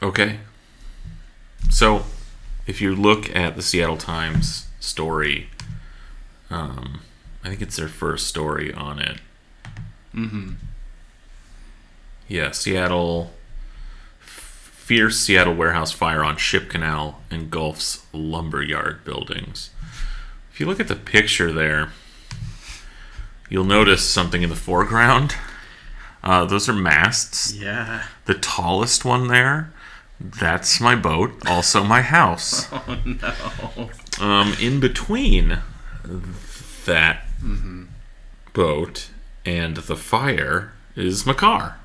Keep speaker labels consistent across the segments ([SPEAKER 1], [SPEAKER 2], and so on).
[SPEAKER 1] Okay. So, if you look at the Seattle Times story, I think it's their first story on it.
[SPEAKER 2] Mm-hmm.
[SPEAKER 1] Yeah, fierce Seattle warehouse fire on Ship Canal engulfs lumberyard buildings. If you look at the picture there, you'll notice something in the foreground. Those are masts.
[SPEAKER 2] Yeah.
[SPEAKER 1] The tallest one there, that's my boat, also my house.
[SPEAKER 2] Oh, no.
[SPEAKER 1] In between that boat and the fire is my car,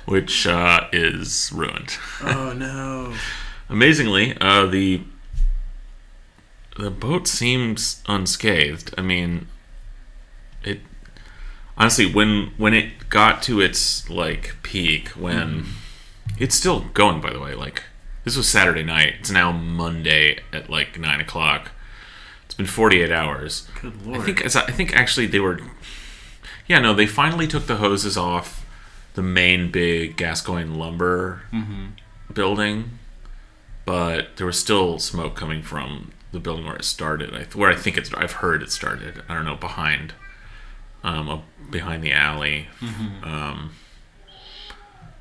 [SPEAKER 1] which is ruined.
[SPEAKER 2] Oh, no.
[SPEAKER 1] Amazingly, the boat seems unscathed. I mean, it honestly, when it got to its like peak, when it's still going, by the way. Like, this was Saturday night. It's now Monday at like 9:00. It's been 48 hours.
[SPEAKER 2] Good Lord.
[SPEAKER 1] I think actually they were. Yeah, no, they finally took the hoses off the main big Gascoigne lumber building, but there was still smoke coming from the building where it started. I've heard it started. I don't know, behind the alley.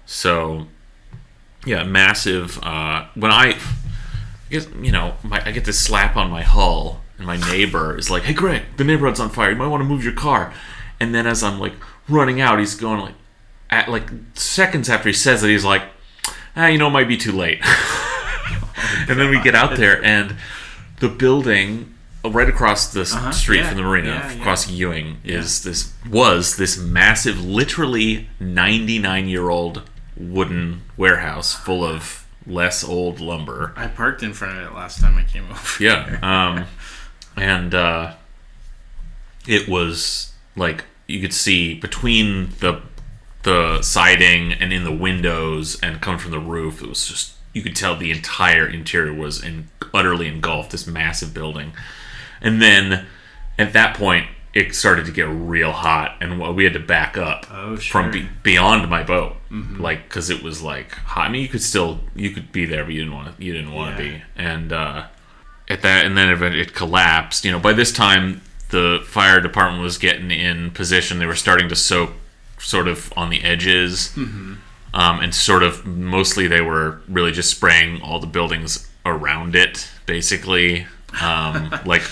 [SPEAKER 1] So, yeah, massive. When I get this slap on my hull, and my neighbor is like, "Hey, Greg, the neighborhood's on fire. You might want to move your car." And then as I'm like running out, he's going like, at like seconds after he says it, he's like, it might be too late. And then we get out there, and the building right across the street from the marina, across Ewing, was this massive, literally 99-year-old wooden warehouse full of less old lumber.
[SPEAKER 2] I parked in front of it last time I came over.
[SPEAKER 1] Yeah. And it was like you could see between the siding and in the windows and coming from the roof, it was just, you could tell the entire interior was utterly engulfed, this massive building. And then at that point, it started to get real hot, and we had to back up from beyond my boat, like, because it was like hot. I mean, you could be there, but you didn't want to be. And at that, and then it collapsed. By this time, the fire department was getting in position. They were starting to soak sort of on the edges, and sort of mostly they were really just spraying all the buildings around it, basically. Like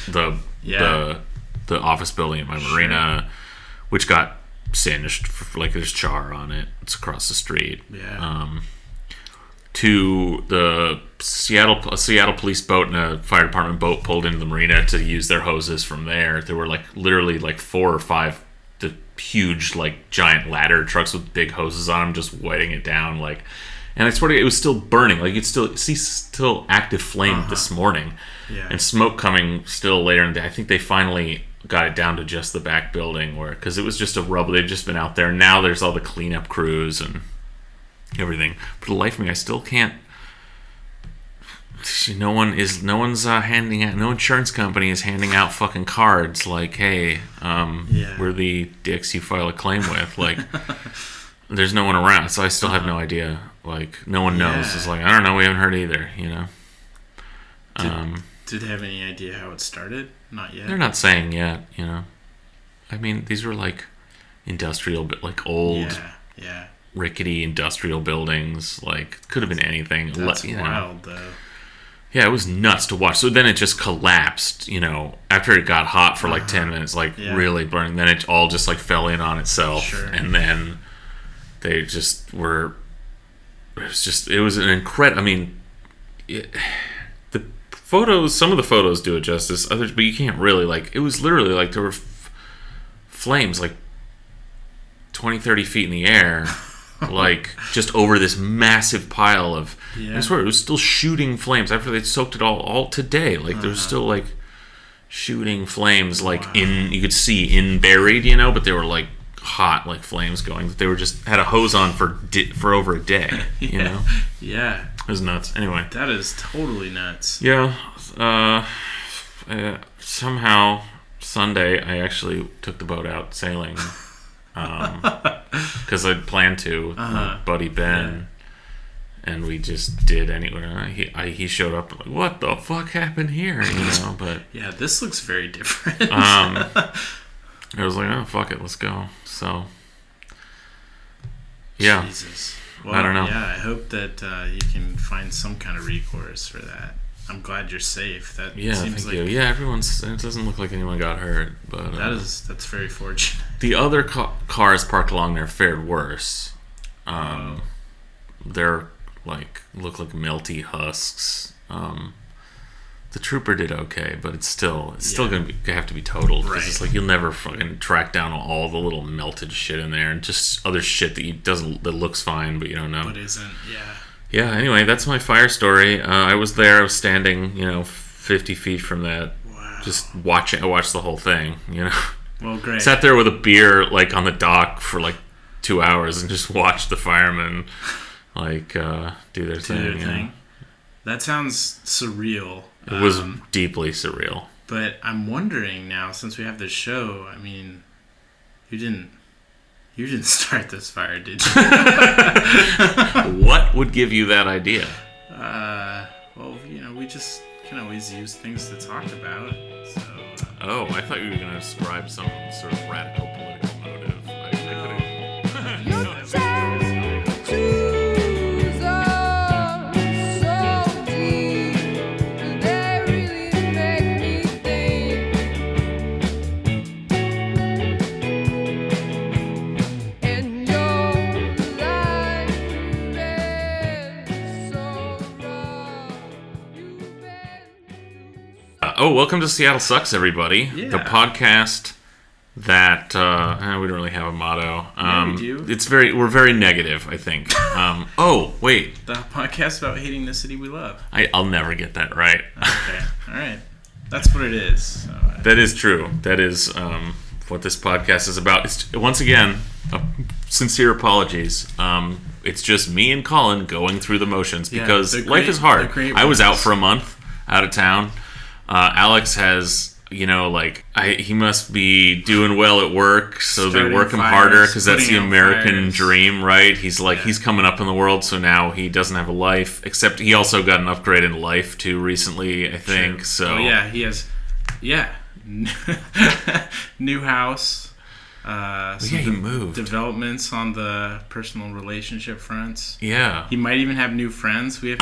[SPEAKER 1] the office building in my marina, which got singed, like there's char on it. It's across the street. To the Seattle police boat and a fire department boat pulled into the marina to use their hoses from there. There were like literally like 4 or 5 the huge like giant ladder trucks with big hoses on them, just wetting it down. Like, and I swear to God, it was still burning. Like, you'd still active flame this morning.
[SPEAKER 2] Yeah.
[SPEAKER 1] And smoke coming still later in the day. I think they finally got it down to just the back building, because it was just a rubble. They'd just been out there. Now there's all the cleanup crews and everything. For the life of me, I still can't. No insurance company is handing out fucking cards like, "Hey, we're the dicks you file a claim with." Like, there's no one around, so I still have no idea. Like, no one knows. It's like, I don't know. We haven't heard either.
[SPEAKER 2] Did they have any idea how it started? Not yet.
[SPEAKER 1] They're not saying yet. I mean, these were like industrial, like old, rickety industrial buildings. Like, could have been anything.
[SPEAKER 2] That's wild, though.
[SPEAKER 1] Yeah, it was nuts to watch. So then it just collapsed, after it got hot for like 10 minutes, like really burning. Then it all just like fell in on itself.
[SPEAKER 2] Sure.
[SPEAKER 1] And then they just were, it was an incredible, I mean, some of the photos do it justice, others, but you can't really, like, it was literally like there were flames like 20, 30 feet in the air, like just over this massive pile of, I swear it was still shooting flames after they'd soaked it all today. Like, there was still like shooting flames, like you could see buried, but they were like hot, like flames going. They were just had a hose on for over a day,
[SPEAKER 2] Yeah.
[SPEAKER 1] It was nuts. Anyway.
[SPEAKER 2] That is totally nuts.
[SPEAKER 1] Yeah. Somehow, Sunday, I actually took the boat out sailing. Because I'd planned to with my buddy Ben. and we just did anyway. He showed up and like, what the fuck happened here? But
[SPEAKER 2] Yeah, this looks very different.
[SPEAKER 1] I was like, oh fuck it, let's go. So yeah,
[SPEAKER 2] Jesus. Well,
[SPEAKER 1] I don't know.
[SPEAKER 2] Yeah, I hope that you can find some kind of recourse for that. I'm glad you're safe. That seems
[SPEAKER 1] thank you. Yeah, it doesn't look like anyone got hurt, but
[SPEAKER 2] that's very fortunate.
[SPEAKER 1] the other cars parked along there fared worse. They're like look like melty husks. The trooper did okay, but it's still gonna have to be totaled because it's like you'll never fucking track down all the little melted shit in there and just other shit that looks fine but you don't know.
[SPEAKER 2] But isn't, yeah.
[SPEAKER 1] Yeah, anyway, that's my fire story. I was there. I was standing, 50 feet from that.
[SPEAKER 2] Wow.
[SPEAKER 1] Just watching. I watched the whole thing,
[SPEAKER 2] Well, great.
[SPEAKER 1] Sat there with a beer, like, on the dock for, like, 2 hours and just watched the firemen, like, do their thing.
[SPEAKER 2] That sounds surreal.
[SPEAKER 1] It was deeply surreal.
[SPEAKER 2] But I'm wondering now, since we have this show, I mean, you didn't start this fire, did you?
[SPEAKER 1] What would give you that idea?
[SPEAKER 2] Well, we just can always use things to talk about. So.
[SPEAKER 1] Oh, I thought you were going to describe some sort of radical political motive. I welcome to Seattle Sucks, everybody.
[SPEAKER 2] Yeah.
[SPEAKER 1] The podcast that we don't really have a motto.
[SPEAKER 2] Yeah, we do.
[SPEAKER 1] We're very negative, I think. Oh, wait.
[SPEAKER 2] The podcast about hating the city we love.
[SPEAKER 1] I'll never get that right.
[SPEAKER 2] Okay, all right. That's what it is. So,
[SPEAKER 1] that is true. That is what this podcast is about. It's, once again, sincere apologies. It's just me and Colin going through the motions because life is hard. I was out for a month, out of town. Alex has, he must be doing well at work, so they work him harder because that's the American dream, right? He's he's coming up in the world, so now he doesn't have a life, except he also got an upgrade in life too recently, I think. True. So
[SPEAKER 2] he has, new house.
[SPEAKER 1] He moved.
[SPEAKER 2] Developments on the personal relationship fronts.
[SPEAKER 1] Yeah.
[SPEAKER 2] He might even have new friends. We have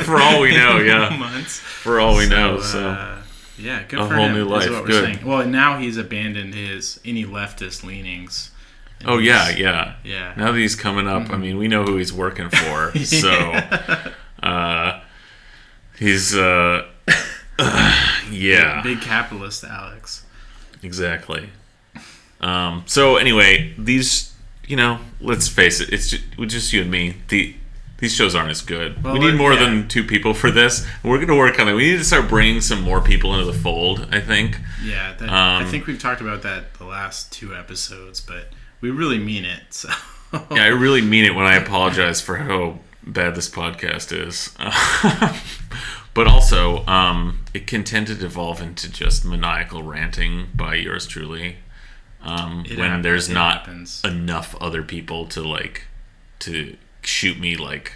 [SPEAKER 1] for all we know,
[SPEAKER 2] months.
[SPEAKER 1] For all we know, so.
[SPEAKER 2] Good
[SPEAKER 1] a
[SPEAKER 2] for
[SPEAKER 1] whole
[SPEAKER 2] him,
[SPEAKER 1] new life.
[SPEAKER 2] Is what we're saying. Well, now he's abandoned any leftist leanings.
[SPEAKER 1] Yeah.
[SPEAKER 2] Now
[SPEAKER 1] that he's coming up, I mean, we know who he's working for, so. He's,
[SPEAKER 2] Big capitalist Alex.
[SPEAKER 1] Exactly. So anyway, these, let's face it, it's just you and me. These shows aren't as good. Well, we need more than 2 people for this. We're going to work on it. We need to start bringing some more people into the fold, I think.
[SPEAKER 2] Yeah, I think we've talked about that the last 2 episodes, but we really mean it. So.
[SPEAKER 1] Yeah, I really mean it when I apologize for how bad this podcast is. But also, it can tend to devolve into just maniacal ranting by yours truly. When there's not enough other people to shoot me looks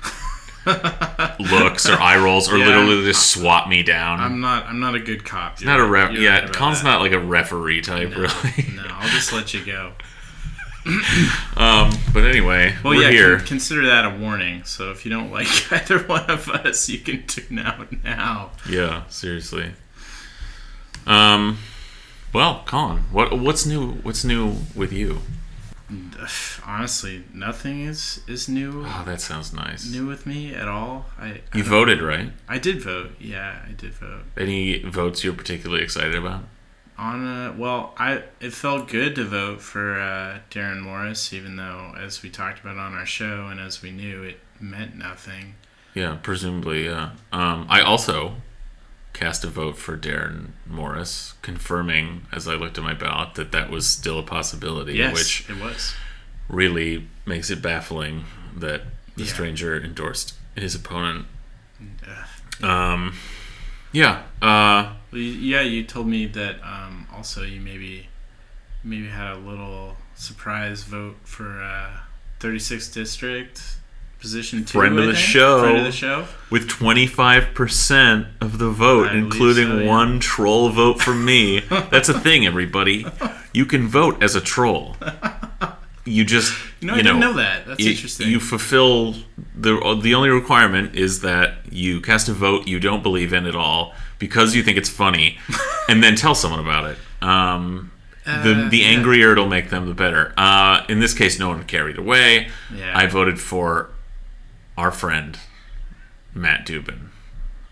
[SPEAKER 1] or eye rolls or literally just swat me down.
[SPEAKER 2] I'm not a good cop.
[SPEAKER 1] Not a ref. Yeah, Colin's not like a referee type, really.
[SPEAKER 2] No, I'll just let you go.
[SPEAKER 1] But anyway, we're here.
[SPEAKER 2] Consider that a warning. So if you don't like either one of us, you can tune out now.
[SPEAKER 1] Yeah, seriously. Well, Colin, what's new? What's new with you?
[SPEAKER 2] Honestly, nothing is new.
[SPEAKER 1] Oh, that sounds nice.
[SPEAKER 2] New with me at all.
[SPEAKER 1] You voted, right?
[SPEAKER 2] I did vote. Yeah, I did vote.
[SPEAKER 1] Any votes you're particularly excited about?
[SPEAKER 2] It felt good to vote for Darren Morris, even though, as we talked about on our show and as we knew, it meant nothing.
[SPEAKER 1] Yeah, presumably, yeah. I also cast a vote for Darren Morris, confirming, as I looked at my ballot, that was still a possibility.
[SPEAKER 2] Yes,
[SPEAKER 1] which
[SPEAKER 2] it was.
[SPEAKER 1] Really makes it baffling that the stranger endorsed his opponent.
[SPEAKER 2] You told me that also you maybe had a little surprise vote for 36th District position 2.
[SPEAKER 1] Friend of the show.
[SPEAKER 2] Friend of the show.
[SPEAKER 1] With 25% of the vote, including
[SPEAKER 2] so, yeah.
[SPEAKER 1] one troll vote from me. That's a thing, everybody. You can vote as a troll. You just,
[SPEAKER 2] I didn't know that. That's interesting.
[SPEAKER 1] You fulfill the only requirement is that you cast a vote you don't believe in at all because you think it's funny, and then tell someone about it. The angrier it'll make them, the better. In this case, no one carried away.
[SPEAKER 2] Yeah.
[SPEAKER 1] I voted for our friend Matt Dubin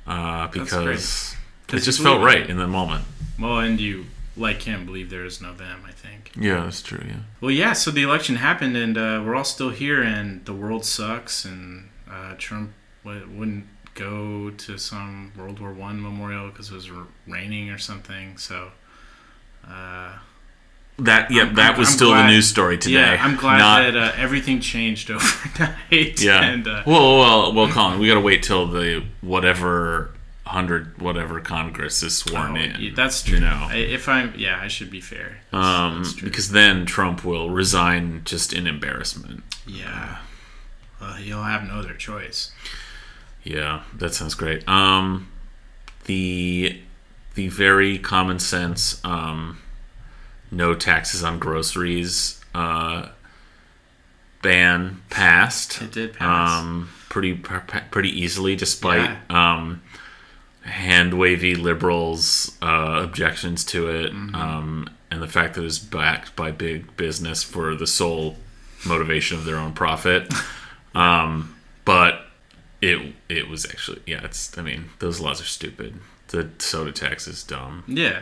[SPEAKER 1] because it just felt right in the moment.
[SPEAKER 2] Well, and you, like him, believe there is no them, I think.
[SPEAKER 1] Yeah, that's true, yeah.
[SPEAKER 2] Well, yeah, so the election happened, and we're all still here, and the world sucks, and Trump wouldn't go to some World War I memorial because it was raining or something, so...
[SPEAKER 1] That was still the news story today.
[SPEAKER 2] Yeah, I'm glad that everything changed overnight.
[SPEAKER 1] Yeah.
[SPEAKER 2] And,
[SPEAKER 1] well, Colin, we got to wait till the whatever Congress is sworn in.
[SPEAKER 2] That's true.
[SPEAKER 1] You
[SPEAKER 2] I should be fair.
[SPEAKER 1] That's true. Because then Trump will resign just in embarrassment.
[SPEAKER 2] Yeah. Well, he'll have no other choice.
[SPEAKER 1] Yeah, that sounds great. The very common sense no taxes on groceries ban passed.
[SPEAKER 2] It did pass.
[SPEAKER 1] Pretty easily, despite hand-wavy liberals' objections to it, and the fact that it was backed by big business for the sole motivation of their own profit. But it was actually, those laws are stupid. The soda tax is dumb.
[SPEAKER 2] Yeah.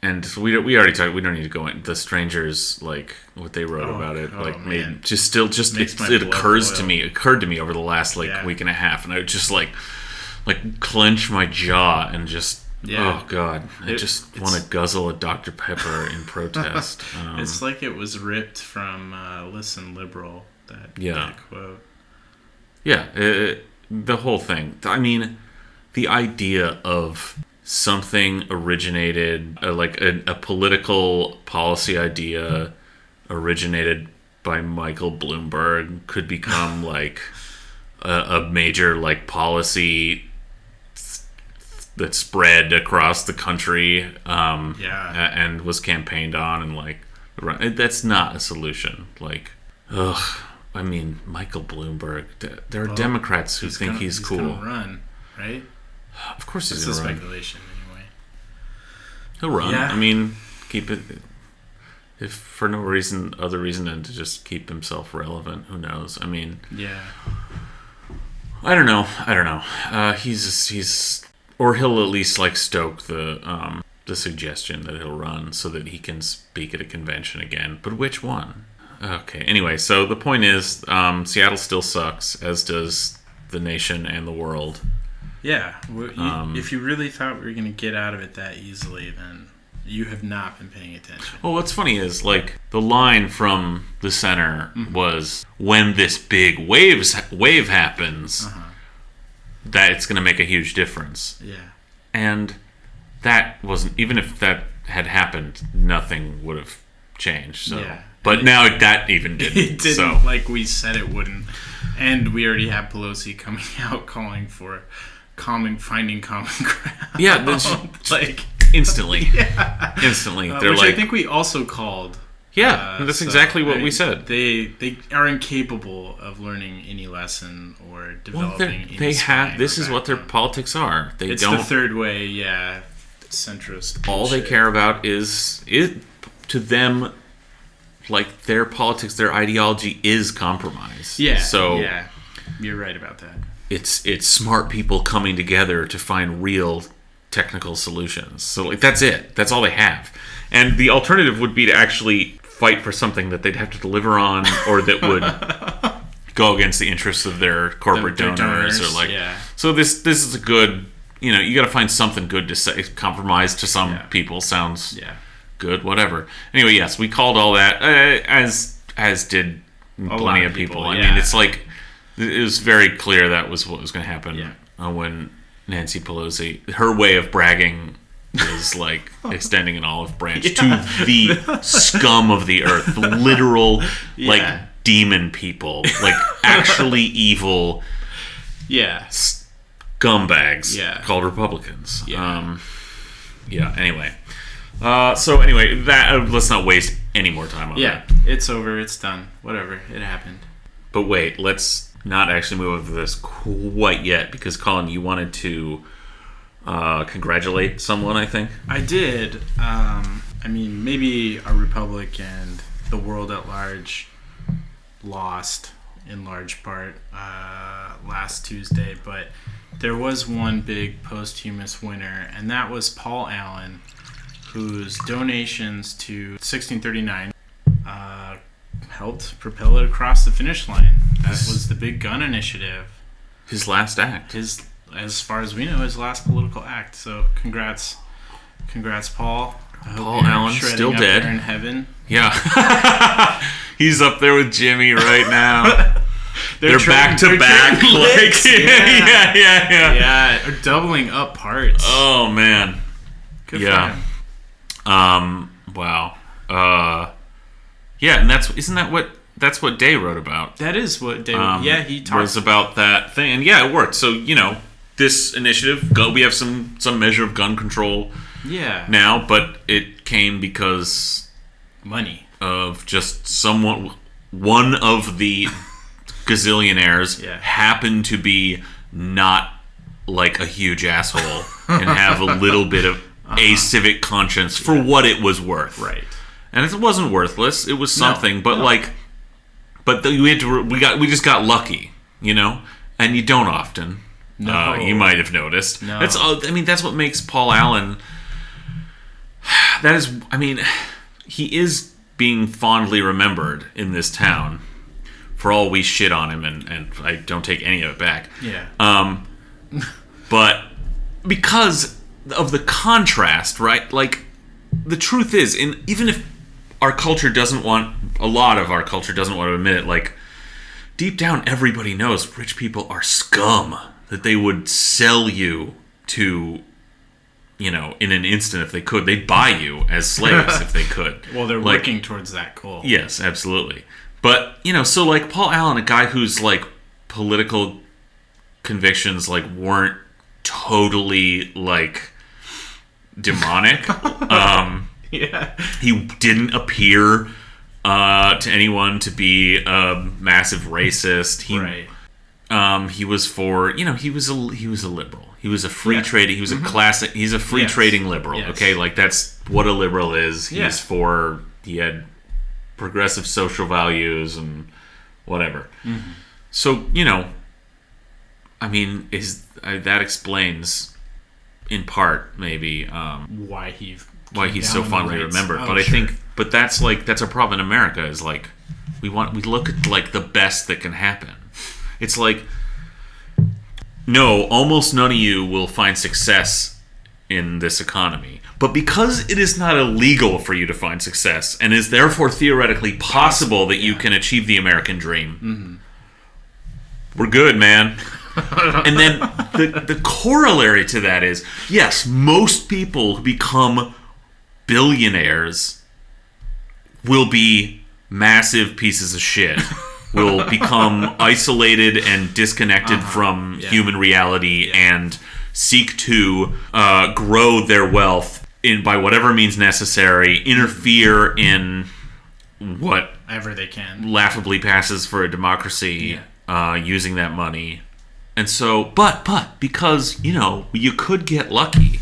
[SPEAKER 1] And we already talked. We don't need to go in. The strangers, like what they wrote about it, it occurred to me over the last week and a half, and I would just like clench my jaw and just oh god, I just want to guzzle a Dr. Pepper in protest.
[SPEAKER 2] It's like it was ripped from "Listen, Liberal." That quote.
[SPEAKER 1] Yeah, the whole thing. I mean, the idea of something originated, a political policy idea originated by Michael Bloomberg could become like a major policy that spread across the country and was campaigned on and that's not a solution. I mean, Michael Bloomberg, there are Democrats who think he's cool.
[SPEAKER 2] He's gonna run, right?
[SPEAKER 1] Of course he's
[SPEAKER 2] going to run.
[SPEAKER 1] It's
[SPEAKER 2] a speculation, anyway.
[SPEAKER 1] He'll run.
[SPEAKER 2] Yeah.
[SPEAKER 1] I mean, keep it... If for no other reason than to just keep himself relevant, who knows? I mean...
[SPEAKER 2] Yeah.
[SPEAKER 1] I don't know. He's... Or he'll at least, stoke the suggestion that he'll run so that he can speak at a convention again. But which one? Okay, anyway, so the point is, Seattle still sucks, as does the nation and the world.
[SPEAKER 2] Yeah, if you really thought we were going to get out of it that easily, then you have not been paying attention.
[SPEAKER 1] Well, what's funny is, the line from the center was, when this big wave happens, that it's going to make a huge difference.
[SPEAKER 2] Yeah.
[SPEAKER 1] And that wasn't, even if that had happened, nothing would have changed. So.
[SPEAKER 2] Yeah.
[SPEAKER 1] But now that even didn't.
[SPEAKER 2] It didn't,
[SPEAKER 1] so.
[SPEAKER 2] like we said it wouldn't. And we already have Pelosi coming out calling for finding common ground.
[SPEAKER 1] Yeah, instantly.
[SPEAKER 2] Yeah.
[SPEAKER 1] Instantly.
[SPEAKER 2] They're which I think we also called.
[SPEAKER 1] Yeah, that's exactly what we said.
[SPEAKER 2] They are incapable of learning any lesson or developing any
[SPEAKER 1] this is what their politics are.
[SPEAKER 2] It's the third way, centrist bullshit.
[SPEAKER 1] All they care about is to them, their politics, their ideology is compromise.
[SPEAKER 2] Yeah.
[SPEAKER 1] So
[SPEAKER 2] yeah, you're right about that.
[SPEAKER 1] It's smart people coming together to find real technical solutions. So that's it. That's all they have. And the alternative would be to actually fight for something that they'd have to deliver on, or that would go against the interests of their corporate donors, or So this is a good. You got to find something good to say. Compromise to some people sounds good. Whatever. Anyway, yes, we called all that as did plenty of people. I mean, it's it was very clear that was what was going to happen when Nancy Pelosi, her way of bragging is extending an olive branch to the scum of the earth, the literal demon people, like actually evil
[SPEAKER 2] Yeah.
[SPEAKER 1] scumbags called Republicans. Anyway. So anyway, that let's not waste any more time on that.
[SPEAKER 2] Yeah, it's over. It's done. Whatever. It happened.
[SPEAKER 1] But wait, let's not actually move over to this quite yet, because Colin, you wanted to congratulate someone, I think.
[SPEAKER 2] I did. I mean, maybe our republic and the world at large lost in large part last Tuesday, but there was one big posthumous winner, and that was Paul Allen, whose donations to 1639 helped propel it across the finish line. That was the Big Gun Initiative.
[SPEAKER 1] His last act.
[SPEAKER 2] As far as we know, his last political act. So congrats, Paul.
[SPEAKER 1] Paul Allen, still
[SPEAKER 2] up
[SPEAKER 1] dead.
[SPEAKER 2] There in heaven.
[SPEAKER 1] Yeah. He's up there with Jimmy right now. They're back to back.
[SPEAKER 2] Yeah, or doubling up parts.
[SPEAKER 1] Oh, man.
[SPEAKER 2] Good for him.
[SPEAKER 1] Wow. Yeah, and that's what Day wrote about.
[SPEAKER 2] That is what Day he talked
[SPEAKER 1] was about that thing. And yeah, it worked. So, this initiative, we have some measure of gun control now, but it came because
[SPEAKER 2] money
[SPEAKER 1] of just one of the gazillionaires happened to be not like a huge asshole and have a little bit of a civic conscience for what it was worth.
[SPEAKER 2] Right.
[SPEAKER 1] And it wasn't worthless. It was something, we just got lucky, and you don't often.
[SPEAKER 2] No.
[SPEAKER 1] You might have noticed.
[SPEAKER 2] No.
[SPEAKER 1] That's what makes Paul Allen. He is being fondly remembered in this town for all we shit on him, and I don't take any of it back.
[SPEAKER 2] Yeah.
[SPEAKER 1] But because of the contrast, right? Like, the truth is, even if a lot of our culture doesn't want to admit it, like, deep down everybody knows rich people are scum, that they would sell you to, in an instant if they could. They'd buy you as slaves if they could.
[SPEAKER 2] Well, they're working towards that goal.
[SPEAKER 1] Yes, absolutely. But, so like Paul Allen, a guy whose like political convictions like weren't totally like demonic. He didn't appear to anyone to be a massive racist. He was for, he was a liberal. He was a free trading. He was a classic. He's a free trading liberal.
[SPEAKER 2] Yes.
[SPEAKER 1] Okay, like that's what a liberal is. He had progressive social values and whatever. Mm-hmm. So that explains in part maybe
[SPEAKER 2] why
[SPEAKER 1] he's so fondly remembered. But that's a problem in America, is like we look at like the best that can happen. It's like, no, almost none of you will find success in this economy. But because it is not illegal for you to find success, and is therefore theoretically possible that you can achieve the American dream, we're good, man. And then the corollary to that is, yes, most people who become billionaires will be massive pieces of shit. Will become isolated and disconnected from human reality and seek to grow their wealth by whatever means necessary, interfere in whatever
[SPEAKER 2] they can,
[SPEAKER 1] laughably passes for a democracy, using that money. And so, but because, you could get lucky.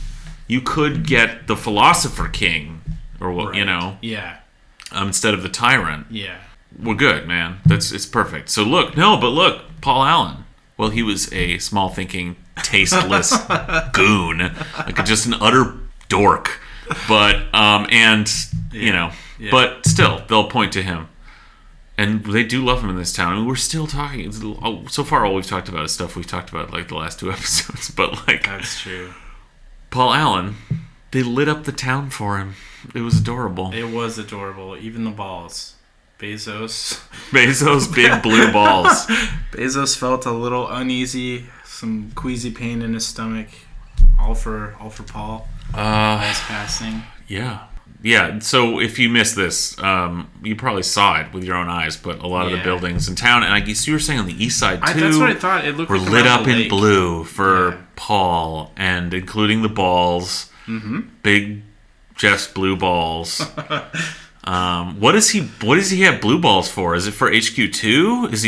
[SPEAKER 1] You could get the philosopher king, or instead of the tyrant.
[SPEAKER 2] Yeah.
[SPEAKER 1] We're good, man. It's perfect. So look, Paul Allen. Well, he was a small thinking, tasteless goon, like just an utter dork. But but still, they'll point to him, and they do love him in this town. I mean, we're still talking. So far, all we've talked about is stuff we've talked about like the last 2 episodes. But like,
[SPEAKER 2] that's true.
[SPEAKER 1] Paul Allen, they lit up the town for him. It was adorable.
[SPEAKER 2] It was adorable. Even the balls. Bezos,
[SPEAKER 1] big blue balls.
[SPEAKER 2] Bezos felt a little uneasy, some queasy pain in his stomach. All for Paul. Nice passing.
[SPEAKER 1] Yeah. Yeah, so if you missed this, you probably saw it with your own eyes, but a lot of the buildings in town, and I guess you were saying on the east side too,
[SPEAKER 2] that's what I thought. It looked
[SPEAKER 1] were
[SPEAKER 2] like
[SPEAKER 1] lit up in
[SPEAKER 2] lake.
[SPEAKER 1] blue for Paul, and including the balls, big Jeff's blue balls. What does he have blue balls for? Is it for HQ2? Is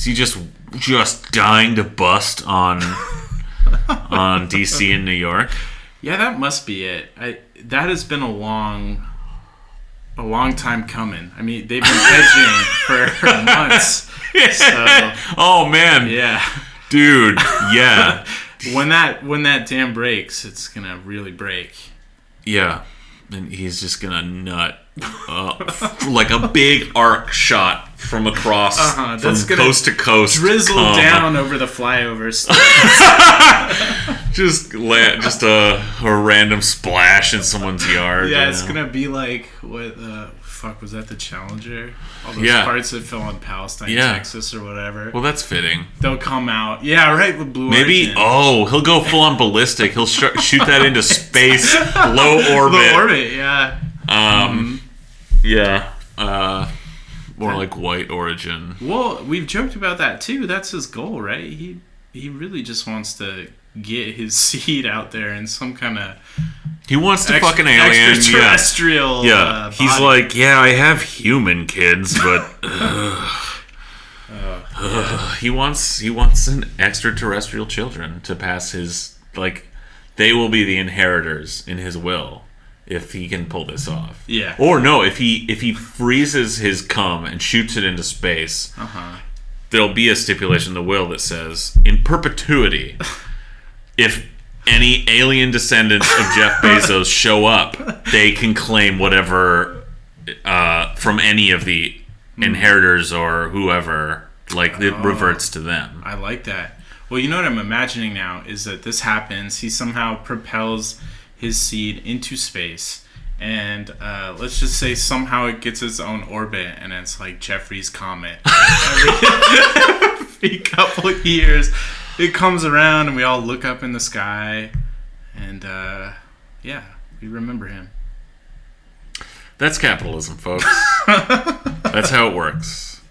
[SPEAKER 1] he just dying to bust on DC and New York?
[SPEAKER 2] Yeah, that must be it. That has been a long time coming. I mean, they've been edging for months. So,
[SPEAKER 1] oh man,
[SPEAKER 2] yeah,
[SPEAKER 1] dude, yeah.
[SPEAKER 2] when that dam breaks, it's gonna really break.
[SPEAKER 1] Yeah, and he's just gonna nut like a big arc shot from across from coast to coast,
[SPEAKER 2] drizzle down over the flyovers.
[SPEAKER 1] just a random splash in someone's yard.
[SPEAKER 2] Yeah, it's gonna be like what the fuck was that? The Challenger, all those parts that fell in Palestine, Texas, or whatever.
[SPEAKER 1] Well, that's fitting.
[SPEAKER 2] They'll come out. Yeah, right. With Blue
[SPEAKER 1] Maybe.
[SPEAKER 2] Origin.
[SPEAKER 1] He'll go full on ballistic. He'll shoot that into space, low orbit.
[SPEAKER 2] Low orbit. Yeah.
[SPEAKER 1] Yeah. More like White Origin.
[SPEAKER 2] Well, we've joked about that too. That's his goal, right? He really just wants to get his seed out there in some kind of.
[SPEAKER 1] He wants to fucking alien.
[SPEAKER 2] Extraterrestrial.
[SPEAKER 1] Yeah. He's
[SPEAKER 2] body.
[SPEAKER 1] like, yeah, I have human kids, but he wants an extraterrestrial children to pass his they will be the inheritors in his will. If he can pull this off, or no, if he freezes his cum and shoots it into space, there'll be a stipulation in the will that says, in perpetuity, if any alien descendants of Jeff Bezos show up, they can claim whatever from any of the inheritors or whoever. It reverts to them.
[SPEAKER 2] I like that. Well, you know what I'm imagining now is that this happens. He somehow propels his seed into space, and let's just say somehow it gets its own orbit, and it's like Jeffrey's Comet. Every couple of years, it comes around, and we all look up in the sky, and we remember him.
[SPEAKER 1] That's capitalism, folks. That's how it works.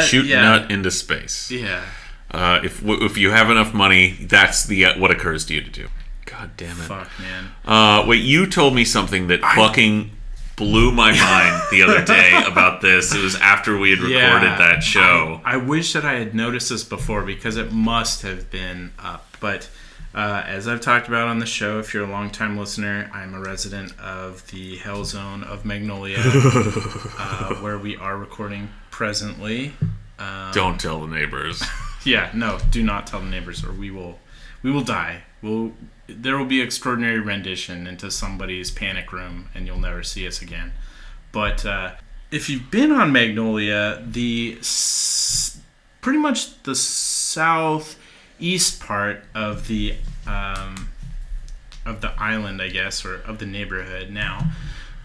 [SPEAKER 1] Shoot nut into space.
[SPEAKER 2] Yeah.
[SPEAKER 1] If you have enough money, that's what occurs to you to do. God damn it.
[SPEAKER 2] Fuck, man.
[SPEAKER 1] Wait, you told me something that fucking blew my mind the other day about this. It was after we had recorded that show.
[SPEAKER 2] I wish that I had noticed this before because it must have been up. But as I've talked about on the show, if you're a longtime listener, I'm a resident of the Hell Zone of Magnolia, where we are recording presently.
[SPEAKER 1] Don't tell the neighbors.
[SPEAKER 2] Yeah, no, do not tell the neighbors, or we will die. There will be extraordinary rendition into somebody's panic room, and you'll never see us again. But if you've been on Magnolia, pretty much the southeast part of the island, I guess, or of the neighborhood now,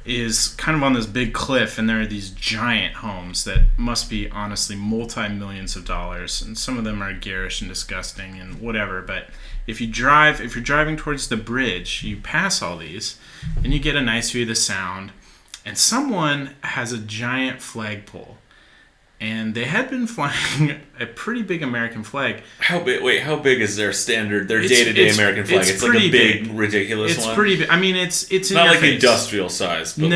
[SPEAKER 2] is kind of on this big cliff, and there are these giant homes that must be honestly multi-millions of dollars, and some of them are garish and disgusting and whatever. But if you're driving towards the bridge, you pass all these, and you get a nice view of the sound, and someone has a giant flagpole. And they had been flying a pretty big American flag.
[SPEAKER 1] How big? Wait, how big is their standard, their day-to-day American flag? It's like a big, ridiculous one?
[SPEAKER 2] It's pretty big. I mean, it's
[SPEAKER 1] not like industrial size, but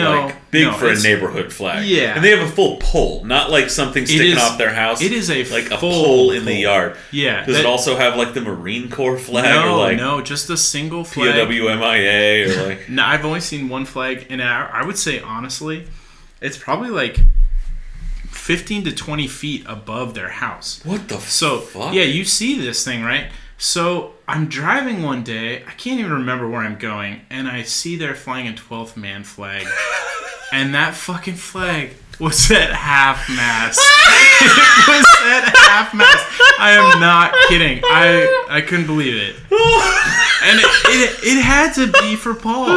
[SPEAKER 1] big for a neighborhood flag.
[SPEAKER 2] Yeah.
[SPEAKER 1] And they have a full pole, not like something sticking off their house.
[SPEAKER 2] It is a
[SPEAKER 1] pole in the yard.
[SPEAKER 2] Yeah.
[SPEAKER 1] Does it also have the Marine Corps flag?
[SPEAKER 2] No, just a single flag.
[SPEAKER 1] POWMIA or
[SPEAKER 2] No, I've only seen one flag, and I would say, honestly, it's probably 15 to 20 feet above their house.
[SPEAKER 1] What the fuck?
[SPEAKER 2] Yeah, you see this thing, right? So I'm driving one day, I can't even remember where I'm going, and I see they're flying a 12th man flag. And that fucking flag was at half mast. It was at half mast. I am not kidding. I couldn't believe it. And it had to be for Paul.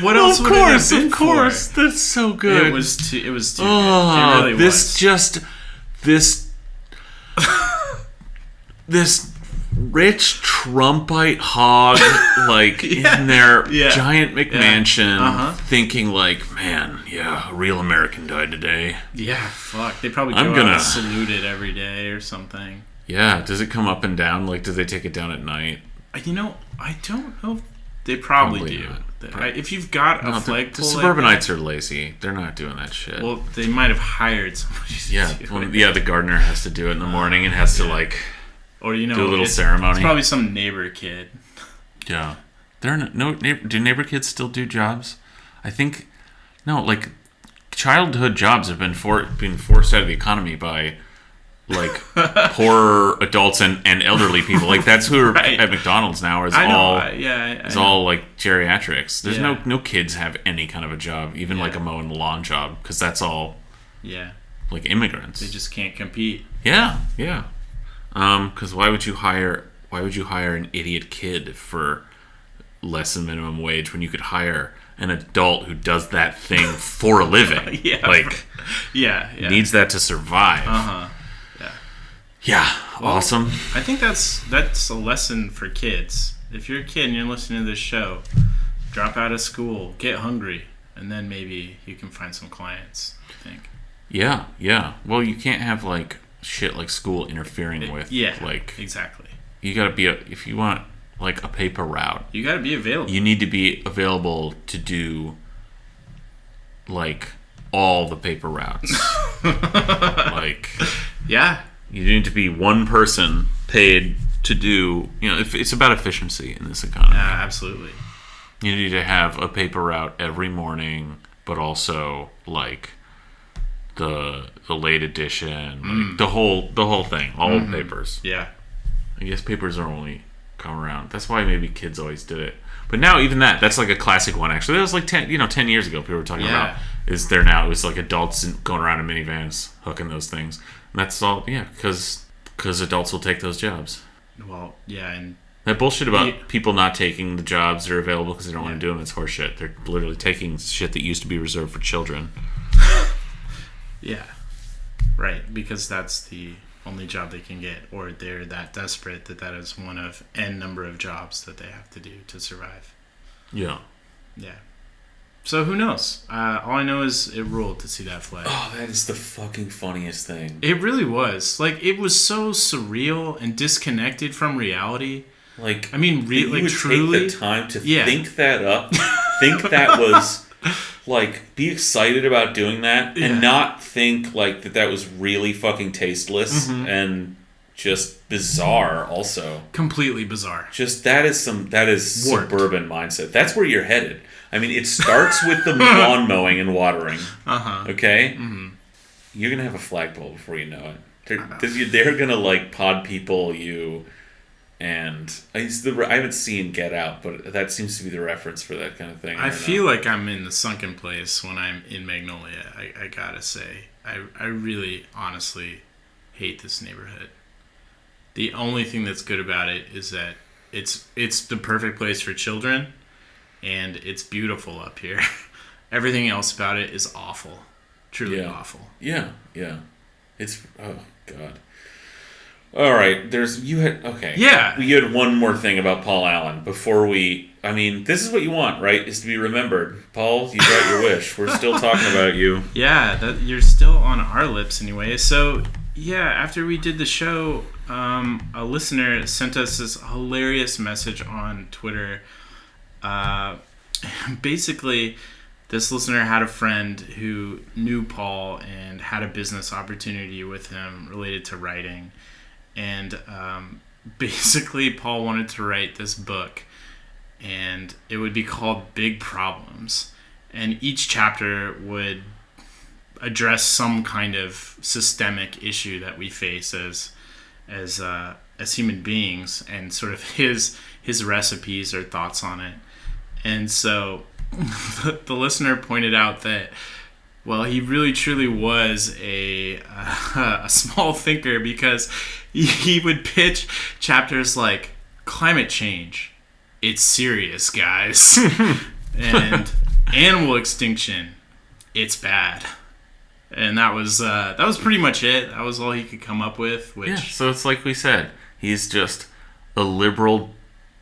[SPEAKER 2] What else would it have been
[SPEAKER 1] Of course.
[SPEAKER 2] for?
[SPEAKER 1] That's so good.
[SPEAKER 2] It was too good. It really was.
[SPEAKER 1] This rich Trumpite hog, like in their giant McMansion, thinking like, man, a real American died today.
[SPEAKER 2] Yeah, fuck. They probably go out and salute it every day or something.
[SPEAKER 1] Yeah, does it come up and down? Like, do they take it down at night?
[SPEAKER 2] You know, I don't know. They probably do. If you've got a flagpole,
[SPEAKER 1] the suburbanites are lazy. They're not doing that shit.
[SPEAKER 2] Well, they might have hired somebody to do it.
[SPEAKER 1] The gardener has to do it in the morning and has to like,
[SPEAKER 2] or do a little
[SPEAKER 1] ceremony.
[SPEAKER 2] It's probably some neighbor kid.
[SPEAKER 1] Yeah, do neighbor kids still do jobs? I think no. Like, childhood jobs have been forced out of the economy by like poor adults and elderly people. Like, that's who are at McDonald's now. Is all like geriatrics. There's no kids have any kind of a job, even like a mowing the lawn job, because that's all like immigrants.
[SPEAKER 2] They just can't compete.
[SPEAKER 1] Yeah. Because why would you hire an idiot kid for less than minimum wage when you could hire an adult who does that thing for a living? Needs that to survive. Yeah, awesome.
[SPEAKER 2] I think that's a lesson for kids. If you're a kid and you're listening to this show, drop out of school, get hungry, and then maybe you can find some clients, I think.
[SPEAKER 1] Yeah. Well, you can't have like shit like school interfering with.
[SPEAKER 2] Yeah,
[SPEAKER 1] like,
[SPEAKER 2] exactly.
[SPEAKER 1] You gotta be if you want like a paper route,
[SPEAKER 2] you gotta be available.
[SPEAKER 1] You need to be available to do like all the paper routes. Like, you need to be one person paid to do, if it's about efficiency in this economy.
[SPEAKER 2] Yeah, absolutely.
[SPEAKER 1] You need to have a paper route every morning, but also like the late edition, like the whole thing, all the papers.
[SPEAKER 2] Yeah.
[SPEAKER 1] I guess papers are only come around. That's why maybe kids always did it. But now even that's like a classic one actually. That was like 10 years ago people were talking about. Is there now? It was like adults going around in minivans hooking those things. And that's all, because adults will take those jobs.
[SPEAKER 2] Well, and
[SPEAKER 1] that bullshit about people not taking the jobs that are available because they don't want to do them, it's horseshit. They're literally taking shit that used to be reserved for children.
[SPEAKER 2] Yeah, right, because that's the only job they can get, or they're that desperate that is one of N number of jobs that they have to do to survive.
[SPEAKER 1] Yeah.
[SPEAKER 2] So who knows? All I know is it ruled to see that flag.
[SPEAKER 1] Oh, that is the fucking funniest thing.
[SPEAKER 2] It really was. Like, it was so surreal and disconnected from reality.
[SPEAKER 1] Like,
[SPEAKER 2] I mean,
[SPEAKER 1] you would
[SPEAKER 2] truly
[SPEAKER 1] take the time to think that up. Think that was like, be excited about doing that, and not think like that was really fucking tasteless and just bizarre. Also,
[SPEAKER 2] completely bizarre.
[SPEAKER 1] Just that is suburban mindset. That's where you're headed. I mean, it starts with the lawn mowing and watering. Okay? Mm-hmm. You're going to have a flagpole before you know it. They're going to, like, pod people you. And I haven't seen Get Out, but that seems to be the reference for that kind of thing.
[SPEAKER 2] I feel like I'm in the sunken place when I'm in Magnolia, I gotta say. I really, honestly hate this neighborhood. The only thing that's good about it is that it's the perfect place for children. And it's beautiful up here. Everything else about it is awful. Truly awful. Yeah. It's, oh, God. All right, you had one more thing about Paul Allen before this is what you want, right? Is to be remembered. Paul, you got your wish. We're still talking about you. Yeah, you're still on our lips anyway. So, after we did the show, a listener sent us this hilarious message on Twitter. Basically, this listener had a friend who knew Paul and had a business opportunity with him related to writing. And basically, Paul wanted to write this book, and it would be called Big Problems. And each chapter would address some kind of systemic issue that we face as human beings, and sort of his recipes or thoughts on it. And so the listener pointed out that, well, he really truly was a small thinker, because he would pitch chapters like climate change. It's serious, guys. And animal extinction. It's bad. And that was pretty much it. That was all he could come up with. So
[SPEAKER 1] it's like we said. He's just a liberal,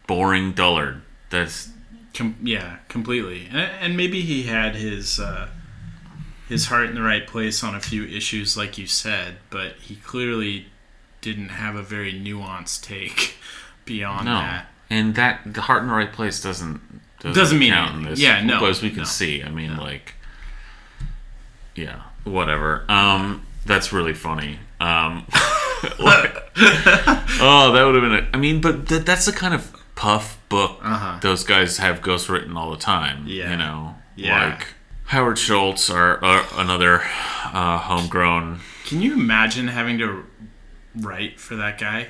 [SPEAKER 1] boring dullard. That's
[SPEAKER 2] completely. And maybe he had his heart in the right place on a few issues, like you said, but he clearly didn't have a very nuanced take beyond that.
[SPEAKER 1] And that the heart in the right place doesn't
[SPEAKER 2] mean
[SPEAKER 1] count
[SPEAKER 2] anything.
[SPEAKER 1] in this.
[SPEAKER 2] Yeah, no.
[SPEAKER 1] As we can see. I mean, whatever. That's really funny. That would have been but that's the kind of puff book those guys have ghost written all the time.
[SPEAKER 2] Yeah.
[SPEAKER 1] You know?
[SPEAKER 2] Yeah.
[SPEAKER 1] Like Howard Schultz are another homegrown.
[SPEAKER 2] Can you imagine having to write for that guy?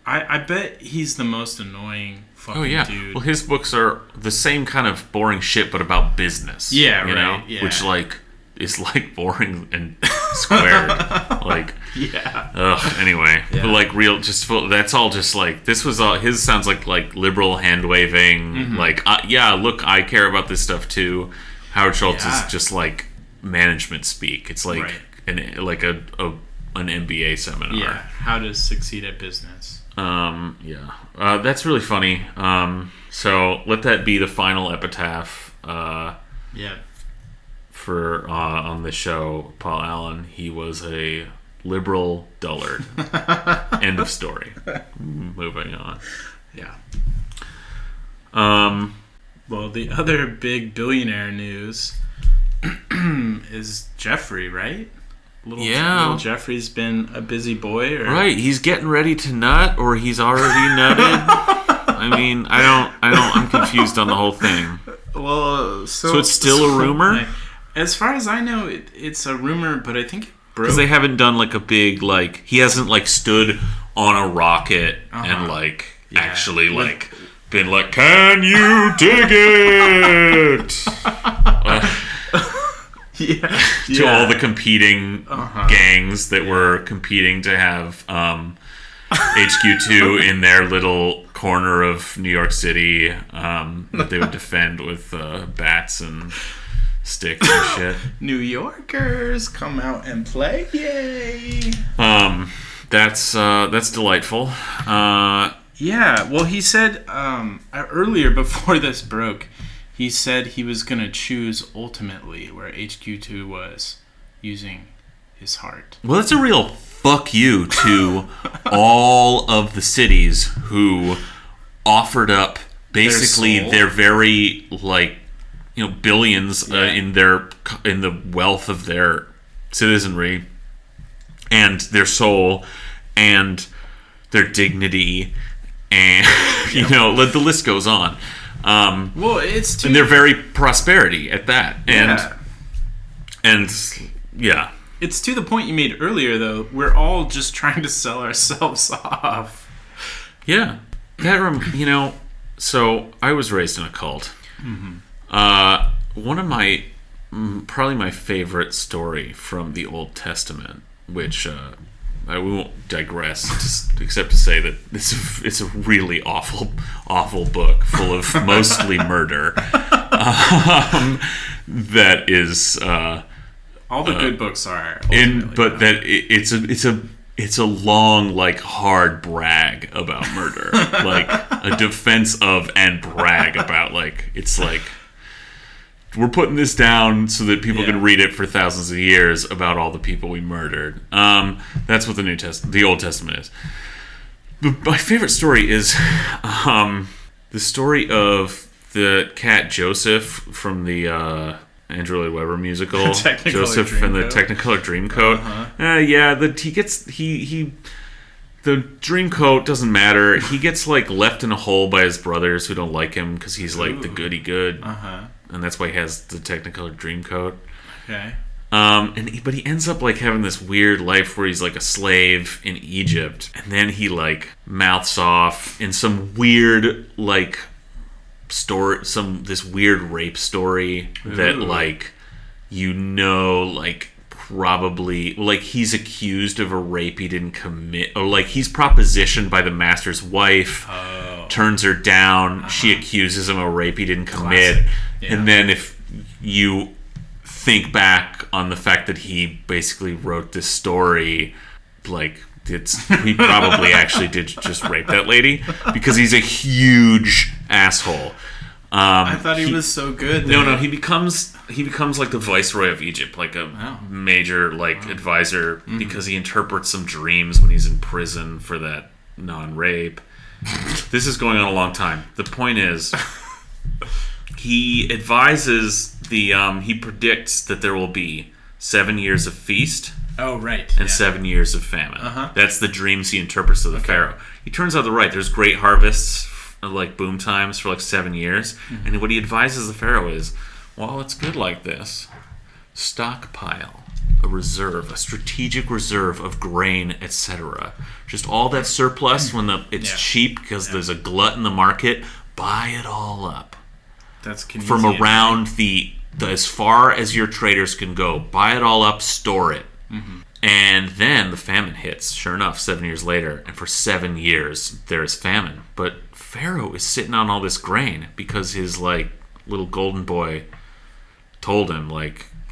[SPEAKER 2] I bet he's the most annoying fucking dude.
[SPEAKER 1] Well, his books are the same kind of boring shit, but about business.
[SPEAKER 2] Yeah,
[SPEAKER 1] you
[SPEAKER 2] right.
[SPEAKER 1] know?
[SPEAKER 2] Yeah.
[SPEAKER 1] Which, like, is, like, boring and squared. Like,
[SPEAKER 2] yeah.
[SPEAKER 1] Ugh, anyway.
[SPEAKER 2] Yeah.
[SPEAKER 1] But, like, that's all just, like, this was all, his sounds like liberal hand-waving.
[SPEAKER 2] Mm-hmm.
[SPEAKER 1] Like, look, I care about this stuff, too. Howard Schultz is just, like, management speak. It's like an MBA seminar.
[SPEAKER 2] Yeah, how to succeed at business.
[SPEAKER 1] That's really funny. So let that be the final epitaph. For on the show, Paul Allen. He was a liberal dullard. End of story. Moving on.
[SPEAKER 2] Yeah. Well, the other big billionaire news is Jeffrey, right? Little Jeffrey's been a busy boy, or?
[SPEAKER 1] Right, he's getting ready to nut, or he's already nutted. I mean, I'm confused on the whole thing.
[SPEAKER 2] Well,
[SPEAKER 1] so it's still a rumor?
[SPEAKER 2] As far as I know, it's a rumor, but I think it broke.
[SPEAKER 1] Because they haven't done like a big, like, he hasn't like stood on a rocket and actually like been like, can you dig it? To all the competing gangs that were competing to have HQ2 in their little corner of New York City that they would defend with bats and sticks and shit.
[SPEAKER 2] New Yorkers come out and play, yay!
[SPEAKER 1] That's delightful.
[SPEAKER 2] Yeah, well, he said earlier before this broke, he said he was going to choose ultimately where HQ2 was, using his heart.
[SPEAKER 1] Well, that's a real fuck you to all of the cities who offered up basically their very, like, you know, billions in the wealth of their citizenry and their soul and their dignity, and you know, the list goes on.
[SPEAKER 2] Well, it's
[SPEAKER 1] and they're very prosperity at that, and
[SPEAKER 2] it's to the point you made earlier. Though we're all just trying to sell ourselves off.
[SPEAKER 1] Yeah, you know. So I was raised in a cult. Mm-hmm. One of probably my favorite story from the Old Testament, which we won't digress, except to say that it's a really awful book full of mostly murder. That is
[SPEAKER 2] all the good books are,
[SPEAKER 1] that it's a long, like, hard brag about murder, like a defense of and brag about, like, it's like, we're putting this down so that people can read it for thousands of years about all the people we murdered. That's what the Old Testament is. But my favorite story is the story of the cat Joseph from the Andrew Lloyd Webber musical. Joseph and the Technicolor Dreamcoat. The Dreamcoat doesn't matter. He gets, like, left in a hole by his brothers who don't like him because he's like the goody good. And that's why he has the Technicolor Dreamcoat.
[SPEAKER 2] Okay.
[SPEAKER 1] But he ends up, like, having this weird life where he's, like, a slave in Egypt, and then he, like, mouths off in some weird, like, story, this weird rape story that, like, you know, like, probably, like, he's accused of a rape he didn't commit, or, like, he's propositioned by the master's wife, turns her down, she accuses him of a rape he didn't commit. And then if you think back on the fact that he basically wrote this story, like, he probably actually did just rape that lady because he's a huge asshole.
[SPEAKER 2] I thought he was so good.
[SPEAKER 1] No, he becomes like the viceroy of Egypt, like a major advisor, because he interprets some dreams when he's in prison for that non-rape. This is going on a long time. The point is, he advises he predicts that there will be 7 years of feast.
[SPEAKER 2] Oh, right.
[SPEAKER 1] And 7 years of famine. That's the dreams he interprets to the Pharaoh. He turns out they're right. There's great harvests, like boom times for 7 years. And what he advises the Pharaoh is, well, it's good like this. Stockpile a reserve, a strategic reserve of grain, etc. Just all that surplus when it's cheap because there's a glut in the market. Buy it all up.
[SPEAKER 2] That's convenient.
[SPEAKER 1] From around the as far as your traders can go. Buy it all up, store it. And then the famine hits, sure enough, 7 years later. And for 7 years, there is famine. But Pharaoh is sitting on all this grain because his, little golden boy told him,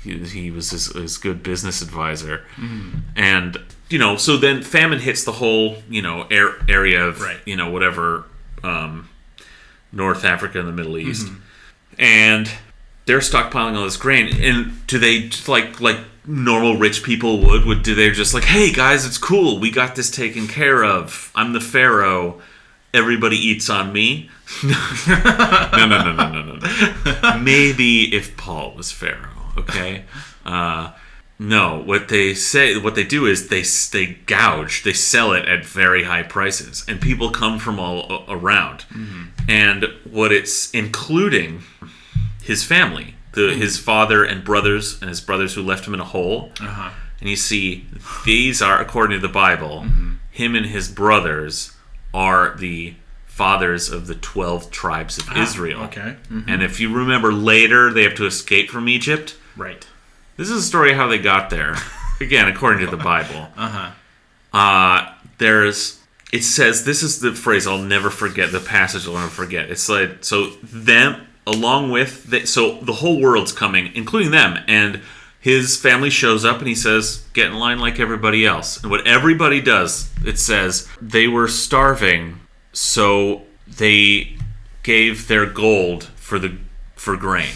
[SPEAKER 1] he was his good business advisor. And, so then famine hits the whole, area of, whatever, North Africa and the Middle East. And they're stockpiling all this grain. And do they, like normal rich people would do they just hey guys, it's cool, we got this taken care of, I'm the Pharaoh, everybody eats on me? No. Maybe if Paul was Pharaoh, okay? No, what they do is they gouge, they sell it at very high prices, and people come from all around. And what it's including his family, his father and his brothers who left him in a hole. And you see, these are, according to the Bible, him and his brothers are the fathers of the 12 tribes of Israel.
[SPEAKER 2] Okay.
[SPEAKER 1] And if you remember, later they have to escape from Egypt.
[SPEAKER 2] Right.
[SPEAKER 1] This is a story of how they got there. Again, according to the Bible. It says, this is the phrase I'll never forget, the passage I'll never forget. It's them, along with, so the whole world's coming, including them, and his family shows up and he says, get in line like everybody else. And what everybody does, it says, they were starving, so they gave their gold for grain.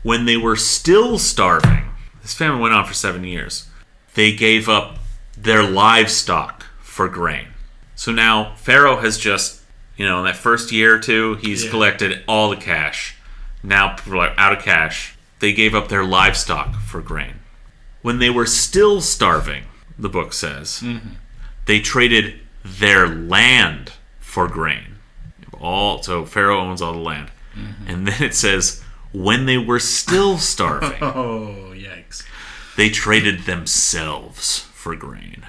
[SPEAKER 1] When they were still starving, this famine went on for 7 years, they gave up their livestock for grain. So now Pharaoh has just, in that first year or two, he's collected all the cash. Now people are out of cash. They gave up their livestock for grain. When they were still starving, the book says, they traded their land for grain. So Pharaoh owns all the land. And then it says, when they were still starving,
[SPEAKER 2] oh, yikes,
[SPEAKER 1] they traded themselves for grain.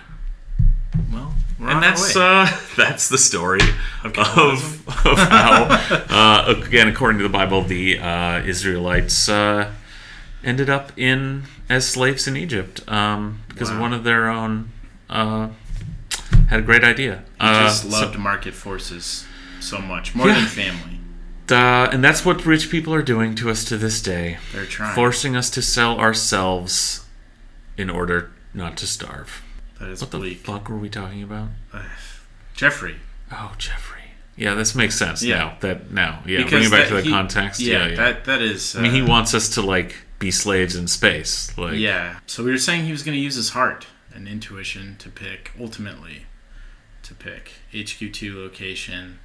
[SPEAKER 2] Well,
[SPEAKER 1] and that's the story of how, again, according to the Bible, the Israelites ended up as slaves in Egypt because one of their own had a great idea.
[SPEAKER 2] He just loved market forces so much, more than family.
[SPEAKER 1] And that's what rich people are doing to us to this day.
[SPEAKER 2] They're trying.
[SPEAKER 1] Forcing us to sell ourselves in order not to starve.
[SPEAKER 2] That is
[SPEAKER 1] what
[SPEAKER 2] bleak.
[SPEAKER 1] The fuck were we talking about?
[SPEAKER 2] Jeffrey.
[SPEAKER 1] Oh, Jeffrey. Yeah, this makes sense now. Yeah,
[SPEAKER 2] because
[SPEAKER 1] bring it back to the context. Yeah.
[SPEAKER 2] That is...
[SPEAKER 1] I mean, he wants us to, be slaves in space.
[SPEAKER 2] Yeah. So we were saying he was going to use his heart and intuition to pick HQ2 location.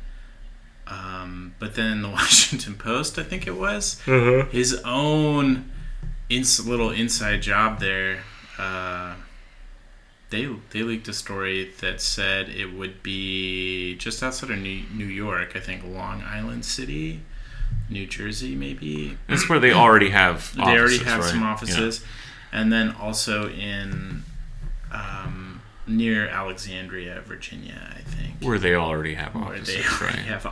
[SPEAKER 2] But then the Washington Post, I think it was, his own little inside job there, they leaked a story that said it would be just outside of New York, I think Long Island City, New Jersey maybe.
[SPEAKER 1] That's where they already have offices,
[SPEAKER 2] They already have
[SPEAKER 1] right?
[SPEAKER 2] some offices. Yeah. And then also in near Alexandria, Virginia, I think.
[SPEAKER 1] Where they already have offices,
[SPEAKER 2] Where they already have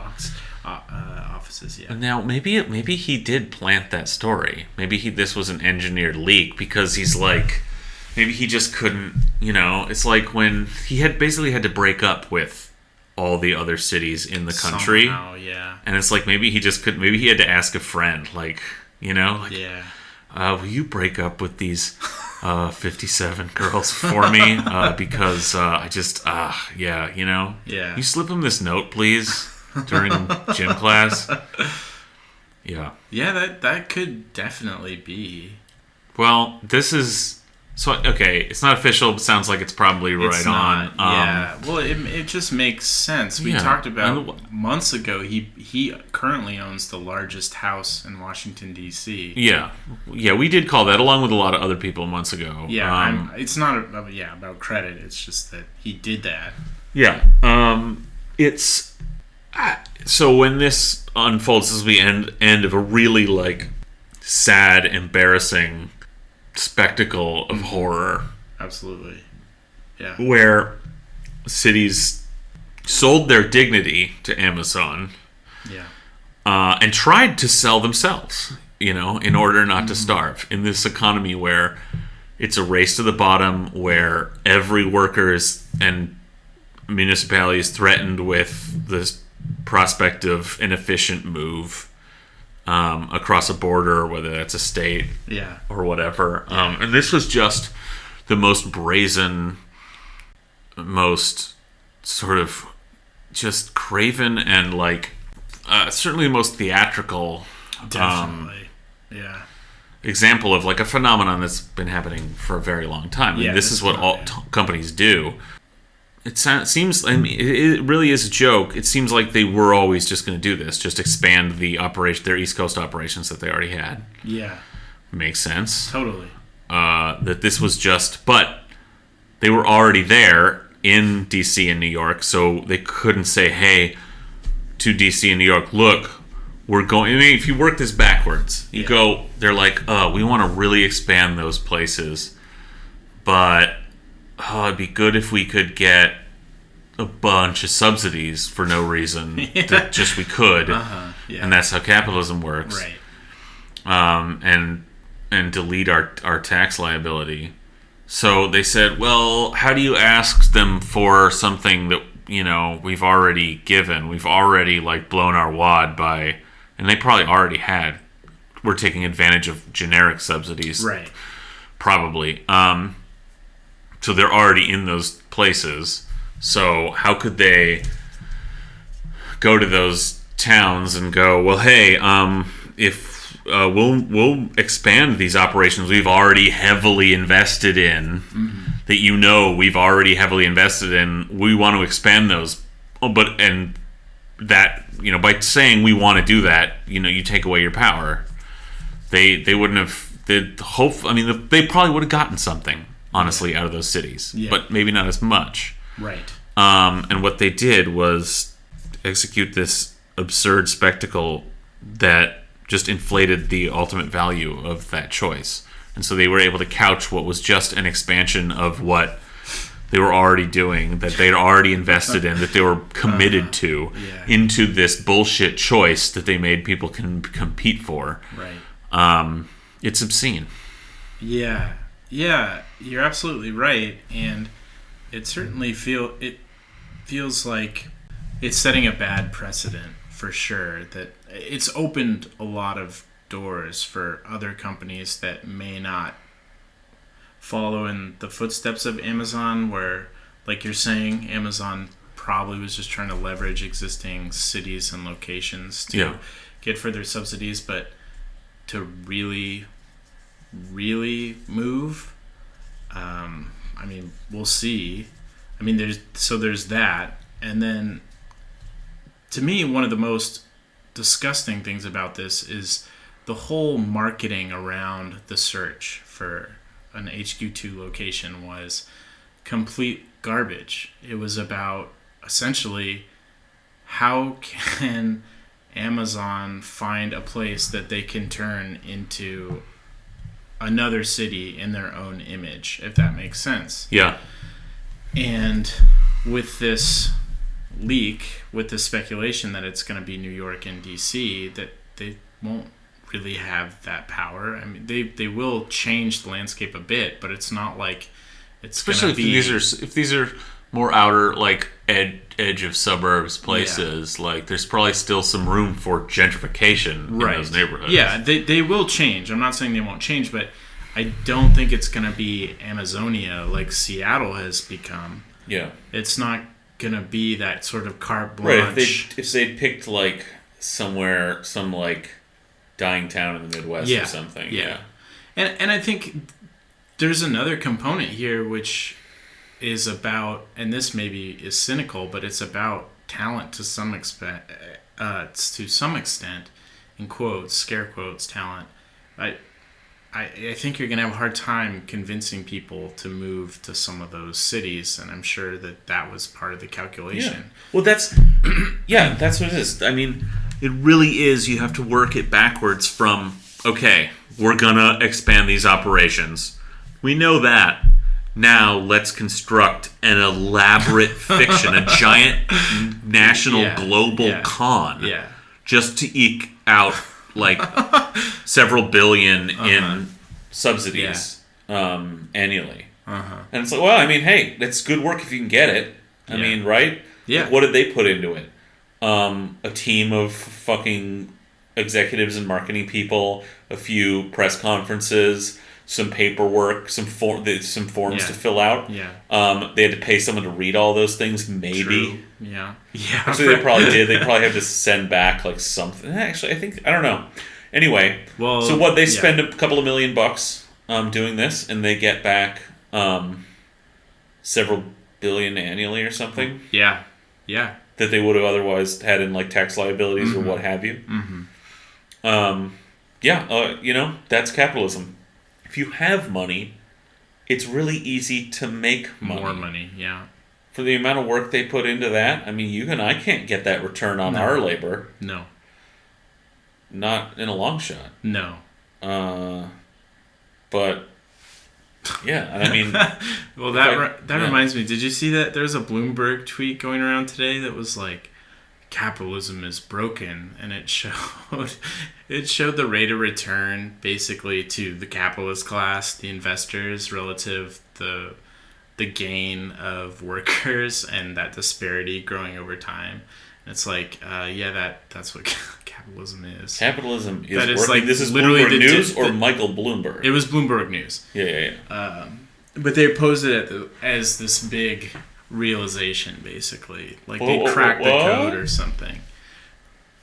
[SPEAKER 2] offices, yeah.
[SPEAKER 1] Now, maybe he did plant that story. Maybe this was an engineered leak because he's maybe he just couldn't, it's like when he had to break up with all the other cities in the country.
[SPEAKER 2] Somehow, yeah.
[SPEAKER 1] And it's maybe he just couldn't, maybe he had to ask a friend,
[SPEAKER 2] yeah.
[SPEAKER 1] Will you break up with these 57 girls for me because I just, yeah,
[SPEAKER 2] Yeah.
[SPEAKER 1] You slip them this note, please, during gym class. Yeah.
[SPEAKER 2] Yeah, that could definitely be.
[SPEAKER 1] Well, this is... So, okay, it's not official, but sounds like it's probably
[SPEAKER 2] It's
[SPEAKER 1] right
[SPEAKER 2] not,
[SPEAKER 1] on.
[SPEAKER 2] yeah. Well, it just makes sense. We
[SPEAKER 1] Yeah.
[SPEAKER 2] talked about months ago, he currently owns the largest house in Washington, D.C.
[SPEAKER 1] Yeah. Yeah, we did call that, along with a lot of other people months ago.
[SPEAKER 2] Yeah, it's not about credit. It's just that he did that.
[SPEAKER 1] Yeah. It's... So when this unfolds, this is the end of a really, like, sad, embarrassing spectacle of horror.
[SPEAKER 2] Absolutely. Yeah.
[SPEAKER 1] Where cities sold their dignity to Amazon.
[SPEAKER 2] Yeah.
[SPEAKER 1] And tried to sell themselves, in order not to starve. In this economy where it's a race to the bottom, where every worker and municipality is threatened with the prospect of an efficient move across a border, whether that's a state or whatever. And this was just the most brazen, most sort of just craven and like certainly the most theatrical
[SPEAKER 2] Definitely.
[SPEAKER 1] example of like a phenomenon that's been happening for a very long time. And this is what all companies do. It seems, it really is a joke. It seems like they were always just going to do this, just expand their East Coast operations that they already had.
[SPEAKER 2] Yeah.
[SPEAKER 1] Makes sense.
[SPEAKER 2] Totally.
[SPEAKER 1] That this was but they were already there in DC and New York, so they couldn't say, hey, to DC and New York, look, we're going... I mean, if you work this backwards, they're like, oh, we want to really expand those places, but... it'd be good if we could get a bunch of subsidies for no reason. That just we could. And that's how capitalism works.
[SPEAKER 2] Right.
[SPEAKER 1] And delete our tax liability. So they said, well, how do you ask them for something that, we've already given? We've already, like, blown our wad by... And they probably already had. We're taking advantage of generic subsidies.
[SPEAKER 2] Right.
[SPEAKER 1] Probably. So they're already in those places. So how could they go to those towns and go, well, hey, if we'll expand these operations we've already heavily invested in, that we've already heavily invested in, we want to expand those. By saying we want to do that, you take away your power. They wouldn't have. They probably would have gotten something. Honestly, out of those cities, but maybe not as much.
[SPEAKER 2] Right.
[SPEAKER 1] And what they did was execute this absurd spectacle that just inflated the ultimate value of that choice. And so they were able to couch what was just an expansion of what they were already doing, that they'd already invested in, that they were committed to, into this bullshit choice that they made people can compete for.
[SPEAKER 2] Right.
[SPEAKER 1] It's obscene.
[SPEAKER 2] Yeah. Yeah, you're absolutely right, and it certainly feels like it's setting a bad precedent for sure. That it's opened a lot of doors for other companies that may not follow in the footsteps of Amazon, where, like you're saying, Amazon probably was just trying to leverage existing cities and locations to get further subsidies, but to really move. We'll see. There's that, and then to me, one of the most disgusting things about this is the whole marketing around the search for an HQ2 location was complete garbage. It was about essentially how can Amazon find a place that they can turn into another city in their own image, if that makes sense.
[SPEAKER 1] Yeah.
[SPEAKER 2] And with this leak, with this speculation that it's going to be New York and DC, that they won't really have that power. They will change the landscape a bit, but it's not like it's
[SPEAKER 1] especially if these are more outer, like edge of suburbs places. Like there's probably still some room for gentrification in those neighborhoods.
[SPEAKER 2] Yeah, they will change. I'm not saying they won't change, but I don't think it's going to be Amazonia like Seattle has become.
[SPEAKER 1] Yeah.
[SPEAKER 2] It's not going to be that sort of carte
[SPEAKER 1] Right.
[SPEAKER 2] blanche.
[SPEAKER 1] If they picked like somewhere, some like dying town in the Midwest or something. Yeah.
[SPEAKER 2] And I think there's another component here which is about, and this maybe is cynical, but it's about talent to some extent. In quotes, scare quotes, talent. I think you're going to have a hard time convincing people to move to some of those cities, and I'm sure that was part of the calculation.
[SPEAKER 1] Yeah. Well, that's what it is. I mean, it really is. You have to work it backwards from, okay, we're going to expand these operations. We know that. Now let's construct an elaborate fiction, a giant national global con, just to eke out like several billion in subsidies annually. And it's like, well, I mean, hey, that's good work if you can get it. I mean, right?
[SPEAKER 2] Yeah.
[SPEAKER 1] Like, what did they put into it? A team of fucking executives and marketing people, a few press conferences, some paperwork, some forms to fill out.
[SPEAKER 2] Yeah.
[SPEAKER 1] They had to pay someone to read all those things, maybe.
[SPEAKER 2] True. Yeah. Yeah.
[SPEAKER 1] Actually, they probably did. They probably had to send back like something. Actually, I don't know. Anyway, so what they spend a couple of $1 million doing this, and they get back several billion annually or something.
[SPEAKER 2] Yeah. Yeah.
[SPEAKER 1] That they would have otherwise had in like tax liabilities or what have you. That's capitalism. If you have money, it's really easy to make money.
[SPEAKER 2] More money, yeah.
[SPEAKER 1] For the amount of work they put into that, I mean, you and I can't get that return on our labor.
[SPEAKER 2] No.
[SPEAKER 1] Not in a long shot.
[SPEAKER 2] No.
[SPEAKER 1] But, yeah, I mean...
[SPEAKER 2] Well, that reminds me. Did you see that? There's a Bloomberg tweet going around today that was like, capitalism is broken, and it showed the rate of return basically to the capitalist class, the investors, relative the gain of workers, and that disparity growing over time. And it's like, that's what capitalism is.
[SPEAKER 1] Capitalism is
[SPEAKER 2] that
[SPEAKER 1] working.
[SPEAKER 2] Is like
[SPEAKER 1] this is
[SPEAKER 2] literally
[SPEAKER 1] Bloomberg News or Michael Bloomberg?
[SPEAKER 2] It was Bloomberg News.
[SPEAKER 1] Yeah.
[SPEAKER 2] But they posed it as this big realization, basically, like they cracked the code or something.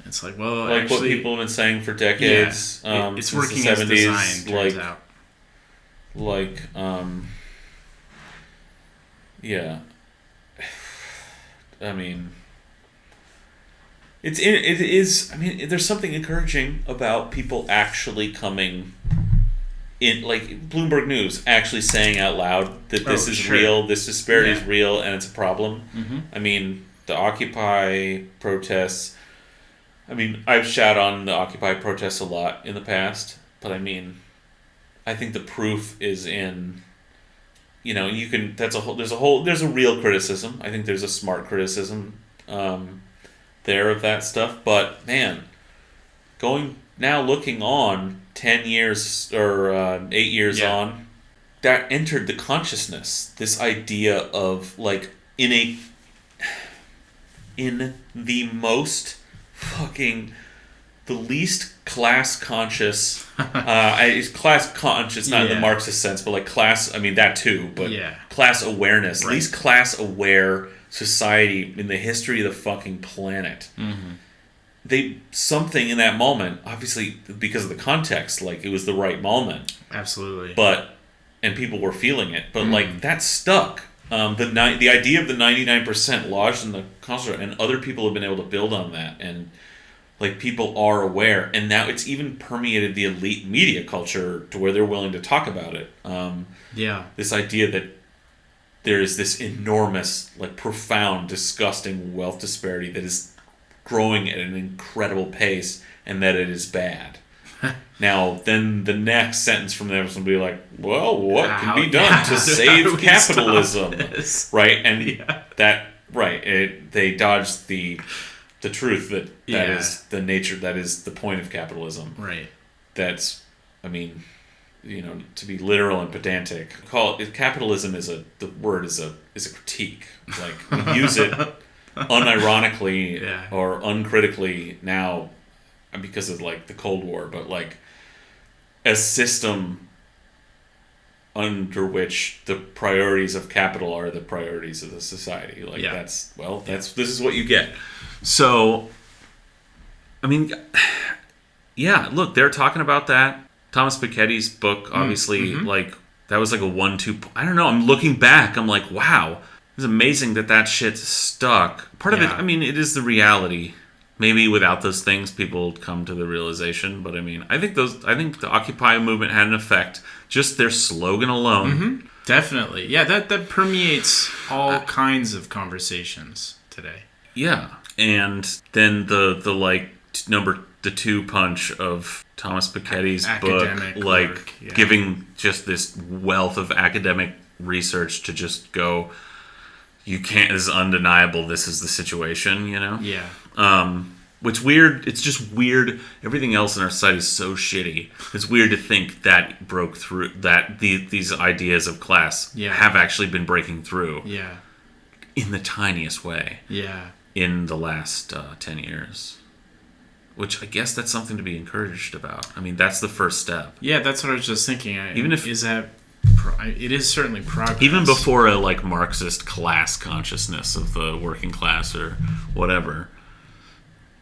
[SPEAKER 2] It's like, well,
[SPEAKER 1] like
[SPEAKER 2] actually,
[SPEAKER 1] what people have been saying for decades.
[SPEAKER 2] It's working as designed. Turns out.
[SPEAKER 1] I mean, it is. I mean, there's something encouraging about people actually coming in, like Bloomberg News, actually saying out loud that this is real, this disparity is real, and it's a problem.
[SPEAKER 2] Mm-hmm.
[SPEAKER 1] I mean, the Occupy protests. I mean, I've shat on the Occupy protests a lot in the past, but I mean, I think the proof is in. You know, you can. There's a real criticism. I think there's a smart criticism there of that stuff. But man, looking on 10 years or 8 years on, that entered the consciousness. This idea of like in the most fucking. The least class conscious, class conscious, not in the Marxist sense, but like class, I mean that too, but class awareness, least class aware society in the history of the fucking planet. Mm-hmm. Something in that moment, obviously because of the context, like it was the right moment.
[SPEAKER 2] Absolutely.
[SPEAKER 1] And people were feeling it, but like that stuck. The idea of the 99% lodged in the Constitution, and other people have been able to build on that, and like people are aware, and now it's even permeated the elite media culture to where they're willing to talk about it. This idea that there is this enormous, like profound, disgusting wealth disparity that is growing at an incredible pace, and that it is bad. Now, then the next sentence from them is going to be like, well, what can be done to save capitalism? Right? And they dodged the truth that is the nature, that is the point of capitalism.
[SPEAKER 2] Right.
[SPEAKER 1] That's, I mean, you know, to be literal and pedantic, capitalism is a critique. Like we use it unironically or uncritically now because of like the Cold War, but like a system under which the priorities of capital are the priorities of the society. Like this is what you get. So, I mean, yeah, look, they're talking about that. Thomas Piketty's book, obviously, like, that was like a 1-2... I don't know, I'm looking back, I'm like, wow, it's amazing that shit stuck. Part of it, I mean, it is the reality. Maybe without those things, people come to the realization. But I mean, I think the Occupy movement had an effect. Just their slogan alone.
[SPEAKER 2] Mm-hmm. Definitely. Yeah, that permeates all kinds of conversations today.
[SPEAKER 1] Yeah. And then the 2 punch of Thomas Piketty's book, like giving just this wealth of academic research to just go, you can't, this is undeniable, this is the situation, you know?
[SPEAKER 2] Yeah.
[SPEAKER 1] Which weird, it's just weird. Everything else in our society is so shitty. It's weird to think that broke through, that these ideas of class have actually been breaking through.
[SPEAKER 2] Yeah.
[SPEAKER 1] In the tiniest way.
[SPEAKER 2] Yeah.
[SPEAKER 1] In the last 10 years. Which I guess that's something to be encouraged about. I mean, that's the first step.
[SPEAKER 2] Yeah, that's what I was just thinking. It is certainly progress.
[SPEAKER 1] Even before a like Marxist class consciousness of the working class or whatever,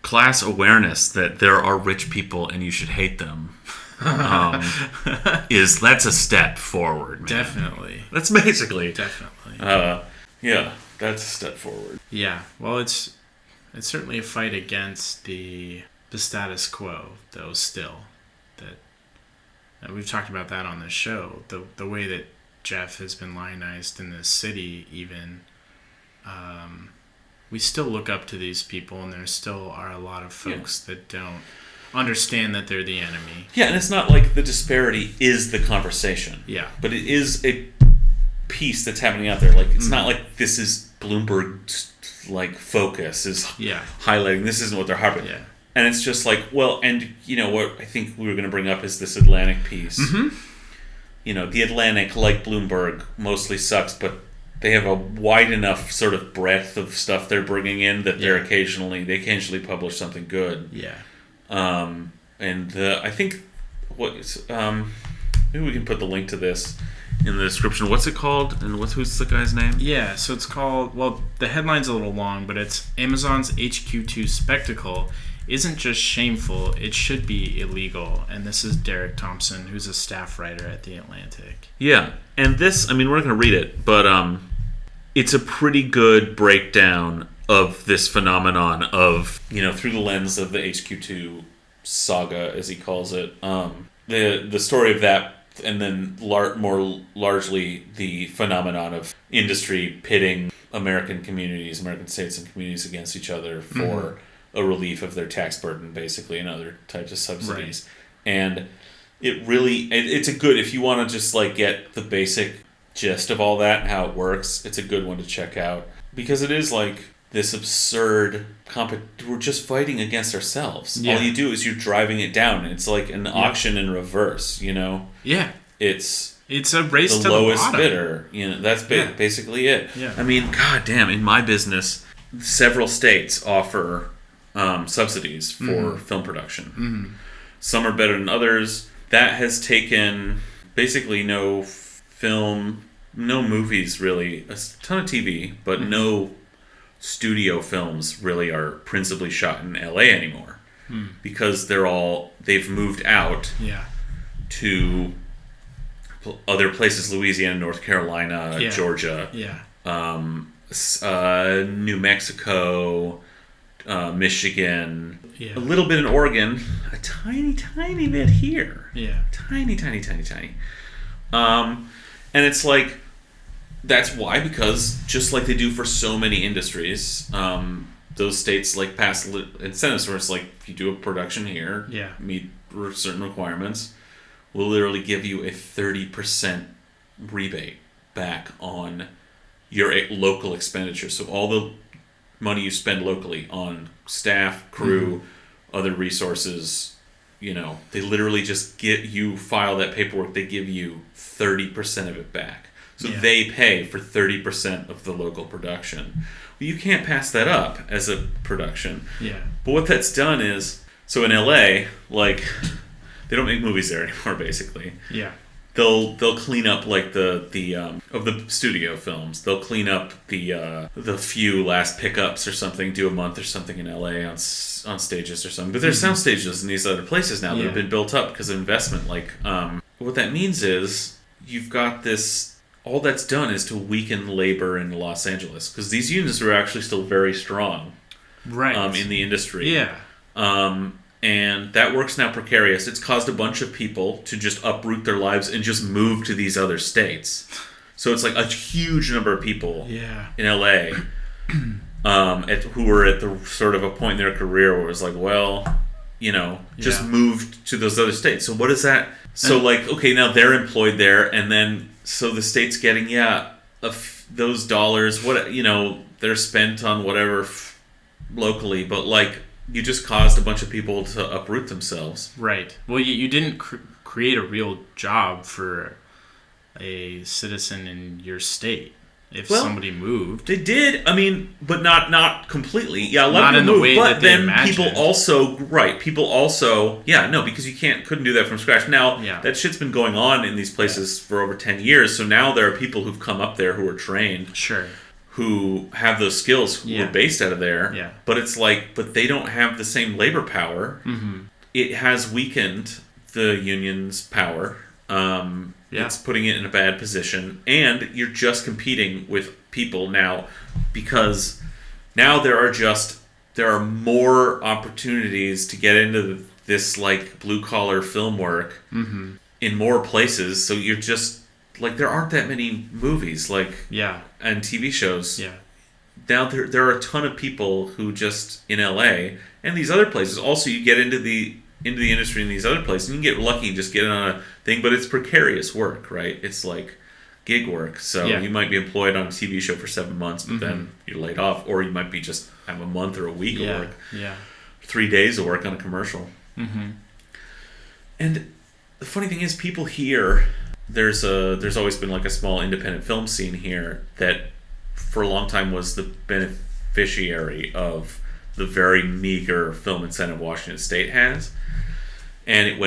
[SPEAKER 1] class awareness that there are rich people and you should hate them, that's a step forward. Man.
[SPEAKER 2] Definitely.
[SPEAKER 1] That's basically
[SPEAKER 2] definitely.
[SPEAKER 1] That's a step forward.
[SPEAKER 2] Yeah. Well, it's certainly a fight against the status quo, though. Still, that we've talked about that on this show. The way that Jeff has been lionized in this city, even. We still look up to these people, and there still are a lot of folks that don't understand that they're the enemy. Yeah, and it's not like the disparity is the conversation. Yeah. But it is a piece that's happening out there. Like, it's not like this is Bloomberg's, like, focus is highlighting. This isn't what they're harping. Yeah. And it's just like, well, and, you know, what I think we were going to bring up is this Atlantic piece. Mm-hmm. You know, the Atlantic, like Bloomberg, mostly sucks, but they have a wide enough sort of breadth of stuff they're bringing in that they occasionally publish something good. Yeah. I think maybe we can put the link to this in the description. What's it called? And who's the guy's name? Yeah, so it's called, well, the headline's a little long, but it's Amazon's HQ2 spectacle isn't just shameful, it should be illegal. And this is Derek Thompson, who's a staff writer at The Atlantic. Yeah, and this, I mean, we're not going to read it, but it's a pretty good breakdown of this phenomenon of, you know, through the lens of the HQ2 saga, as he calls it. The story of that, and then more largely the phenomenon of industry pitting American states and communities against each other for a relief of their tax burden, basically, and other types of subsidies. Right. And it's a good, if you want to just like get the basic gist of all that and how it works, it's a good one to check out. Because it is like this absurd we're just fighting against ourselves. Yeah. All you do is you're driving it down. It's like an auction in reverse, you know? Yeah. It's a race to the lowest bidder. You know, that's basically it. Yeah. I mean, goddamn, in my business, several states offer subsidies for film production. Mm-hmm. Some are better than others. That has taken basically no movies really, a ton of TV, but no studio films really are principally shot in LA anymore. Because they've moved out to other places, Louisiana, North Carolina, Georgia, New Mexico, Michigan, a little bit in Oregon, a tiny, tiny bit here. Yeah. Tiny. And it's like, that's why, because just like they do for so many industries, those states like pass incentives where it's like, if you do a production here, meet certain requirements, we'll literally give you a 30% rebate back on your local expenditure. So all the money you spend locally on staff, crew, other resources, you know, they literally just get you file that paperwork. They give you 30% of it back. So they pay for 30% of the local production. Well, you can't pass that up as a production. Yeah. But what that's done is, so in LA, like, they don't make movies there anymore, basically. Yeah.
[SPEAKER 1] they'll clean up like the of the studio films. They'll clean up the few last pickups or something. Do a month or something in LA on stages or something. But there's sound stages in these other places now that have been built up because of investment. Like what that means is you've got this. All that's done is to weaken labor in Los Angeles because these unions were actually still very strong,
[SPEAKER 2] right,
[SPEAKER 1] in the industry.
[SPEAKER 2] Yeah.
[SPEAKER 1] And that work's now precarious. It's caused a bunch of people to just uproot their lives and just move to these other states. So it's like a huge number of people in LA who were at the sort of a point in their career where it was like, well, just moved to those other states. So what is that? So like, okay, now they're employed there, and then so the state's getting those dollars. They're spent on whatever locally, but like. You just caused a bunch of people to uproot themselves. Right.
[SPEAKER 2] Well, you didn't create a real job for a citizen in your state. If somebody moved,
[SPEAKER 1] they did. I mean, but not completely. Yeah, a lot
[SPEAKER 2] not
[SPEAKER 1] of people
[SPEAKER 2] moved, the way
[SPEAKER 1] but
[SPEAKER 2] that they
[SPEAKER 1] then
[SPEAKER 2] imagined.
[SPEAKER 1] People also, because you couldn't do that from scratch. Now that shit's been going on in these places for over 10 years. So now there are people who've come up there who are trained.
[SPEAKER 2] Sure.
[SPEAKER 1] Who have those skills who are based out of there.
[SPEAKER 2] Yeah.
[SPEAKER 1] But it's like, but they don't have the same labor power.
[SPEAKER 2] Mm-hmm.
[SPEAKER 1] It has weakened the union's power. It's putting it in a bad position. And you're just competing with people now because now there are more opportunities to get into this like blue collar film work in more places. So you're just like there aren't that many movies and TV shows.
[SPEAKER 2] Yeah.
[SPEAKER 1] Now there are a ton of people who just in LA and these other places. Also, you get into the industry in these other places. And you can get lucky and just get on a thing, but it's precarious work, right? It's like gig work. So you might be employed on a TV show for 7 months, but then you're laid off, or you might be just have a month or a week of work.
[SPEAKER 2] Yeah.
[SPEAKER 1] 3 days of work on a commercial.
[SPEAKER 2] Mm-hmm.
[SPEAKER 1] And the funny thing is, people here. There's always been like a small independent film scene here that for a long time was the beneficiary of the very meager film incentive Washington State has. And it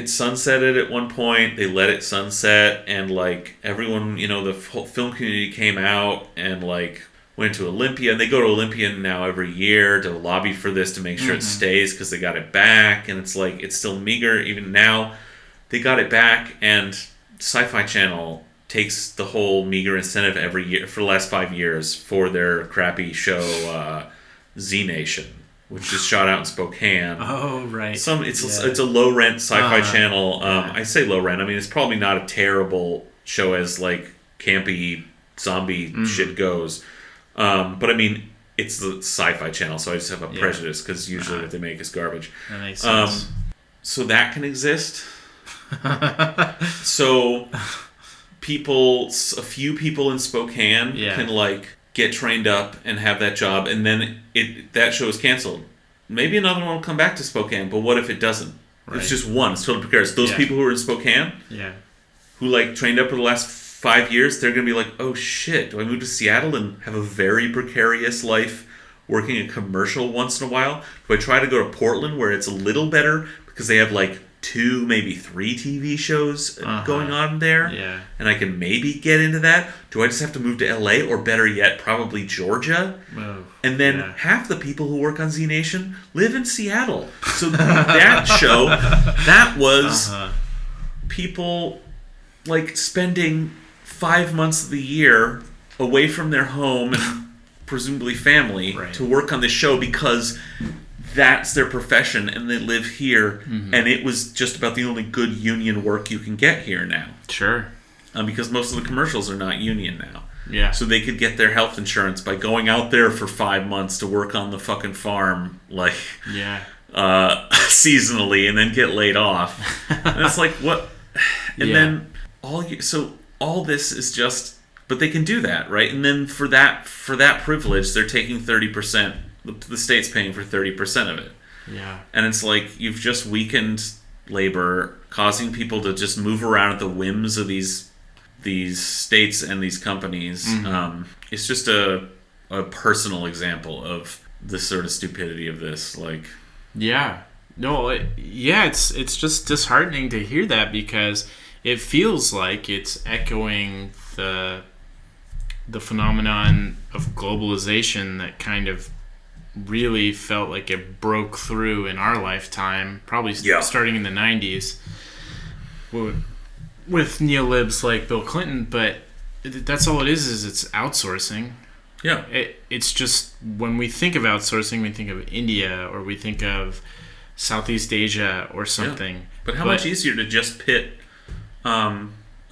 [SPEAKER 1] sunsetted at one point. They let it sunset, and like everyone, the whole film community came out and like went to Olympia, and they go to Olympia now every year to lobby for this to make sure it stays because they got it back, and it's like it's still meager even now. They got it back, and Sci-Fi Channel takes the whole meager incentive every year for the last 5 years for their crappy show Z Nation, which is shot out in Spokane.
[SPEAKER 2] Oh, right.
[SPEAKER 1] It's a low rent Sci-Fi Channel. I say low rent. I mean, it's probably not a terrible show as like campy zombie shit goes, but I mean, it's the Sci-Fi Channel, so I just have a prejudice because usually what they make is garbage.
[SPEAKER 2] That makes sense.
[SPEAKER 1] So that can exist. So a few people in Spokane can like get trained up and have that job, and then that show is canceled. Maybe another one will come back to Spokane, but what if it doesn't? Right. It's just one. It's totally precarious. Those people who are in Spokane, who like trained up for the last 5 years, they're gonna be like, oh shit, do I move to Seattle and have a very precarious life working a commercial once in a while? Do I try to go to Portland where it's a little better because they have like 2, maybe 3 TV shows going on there, and I can maybe get into that? Do I just have to move to LA, or better yet, probably Georgia? And then half the people who work on Z Nation live in Seattle. So that show, that was people like spending 5 months of the year away from their home and presumably family to work on this show because that's their profession and they live here, and it was just about the only good union work you can get here now.
[SPEAKER 2] Sure.
[SPEAKER 1] Because most of the commercials are not union now.
[SPEAKER 2] Yeah.
[SPEAKER 1] So they could get their health insurance by going out there for 5 months to work on the fucking farm, like seasonally, and then get laid off. And it's like, what? And then all this is just, but they can do that, right? And then for that privilege, they're taking 30%. The state's paying for 30% of it.
[SPEAKER 2] Yeah. And
[SPEAKER 1] it's like you've just weakened labor, causing people to just move around at the whims of these states and these companies. It's just a personal example of the sort of stupidity of this. Like,
[SPEAKER 2] yeah. No, it's just disheartening to hear that because it feels like it's echoing the phenomenon of globalization that kind of really felt like it broke through in our lifetime, probably starting in the 90s with neolibs like Bill Clinton, but that's all it is it's outsourcing.
[SPEAKER 1] Yeah.
[SPEAKER 2] It's just when we think of outsourcing, we think of India or we think of Southeast Asia or something. Yeah.
[SPEAKER 1] But how much easier to just pit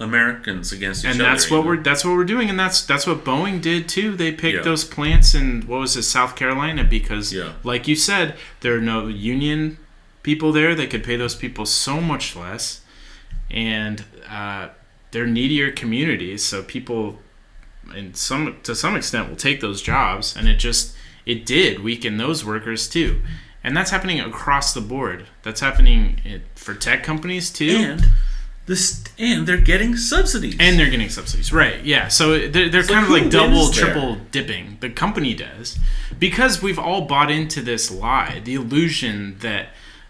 [SPEAKER 1] Americans against each other.
[SPEAKER 2] And that's what we're doing, and that's what Boeing did too. They picked those plants in South Carolina because, like you said, there are no union people there. They could pay those people so much less, and they're needier communities. So people, to some extent, will take those jobs, and it did weaken those workers too, and that's happening across the board. That's happening for tech companies too.
[SPEAKER 1] And they're getting subsidies.
[SPEAKER 2] Right, yeah. So they're kind of like double, triple dipping. The company does. Because we've all bought into this lie, the illusion that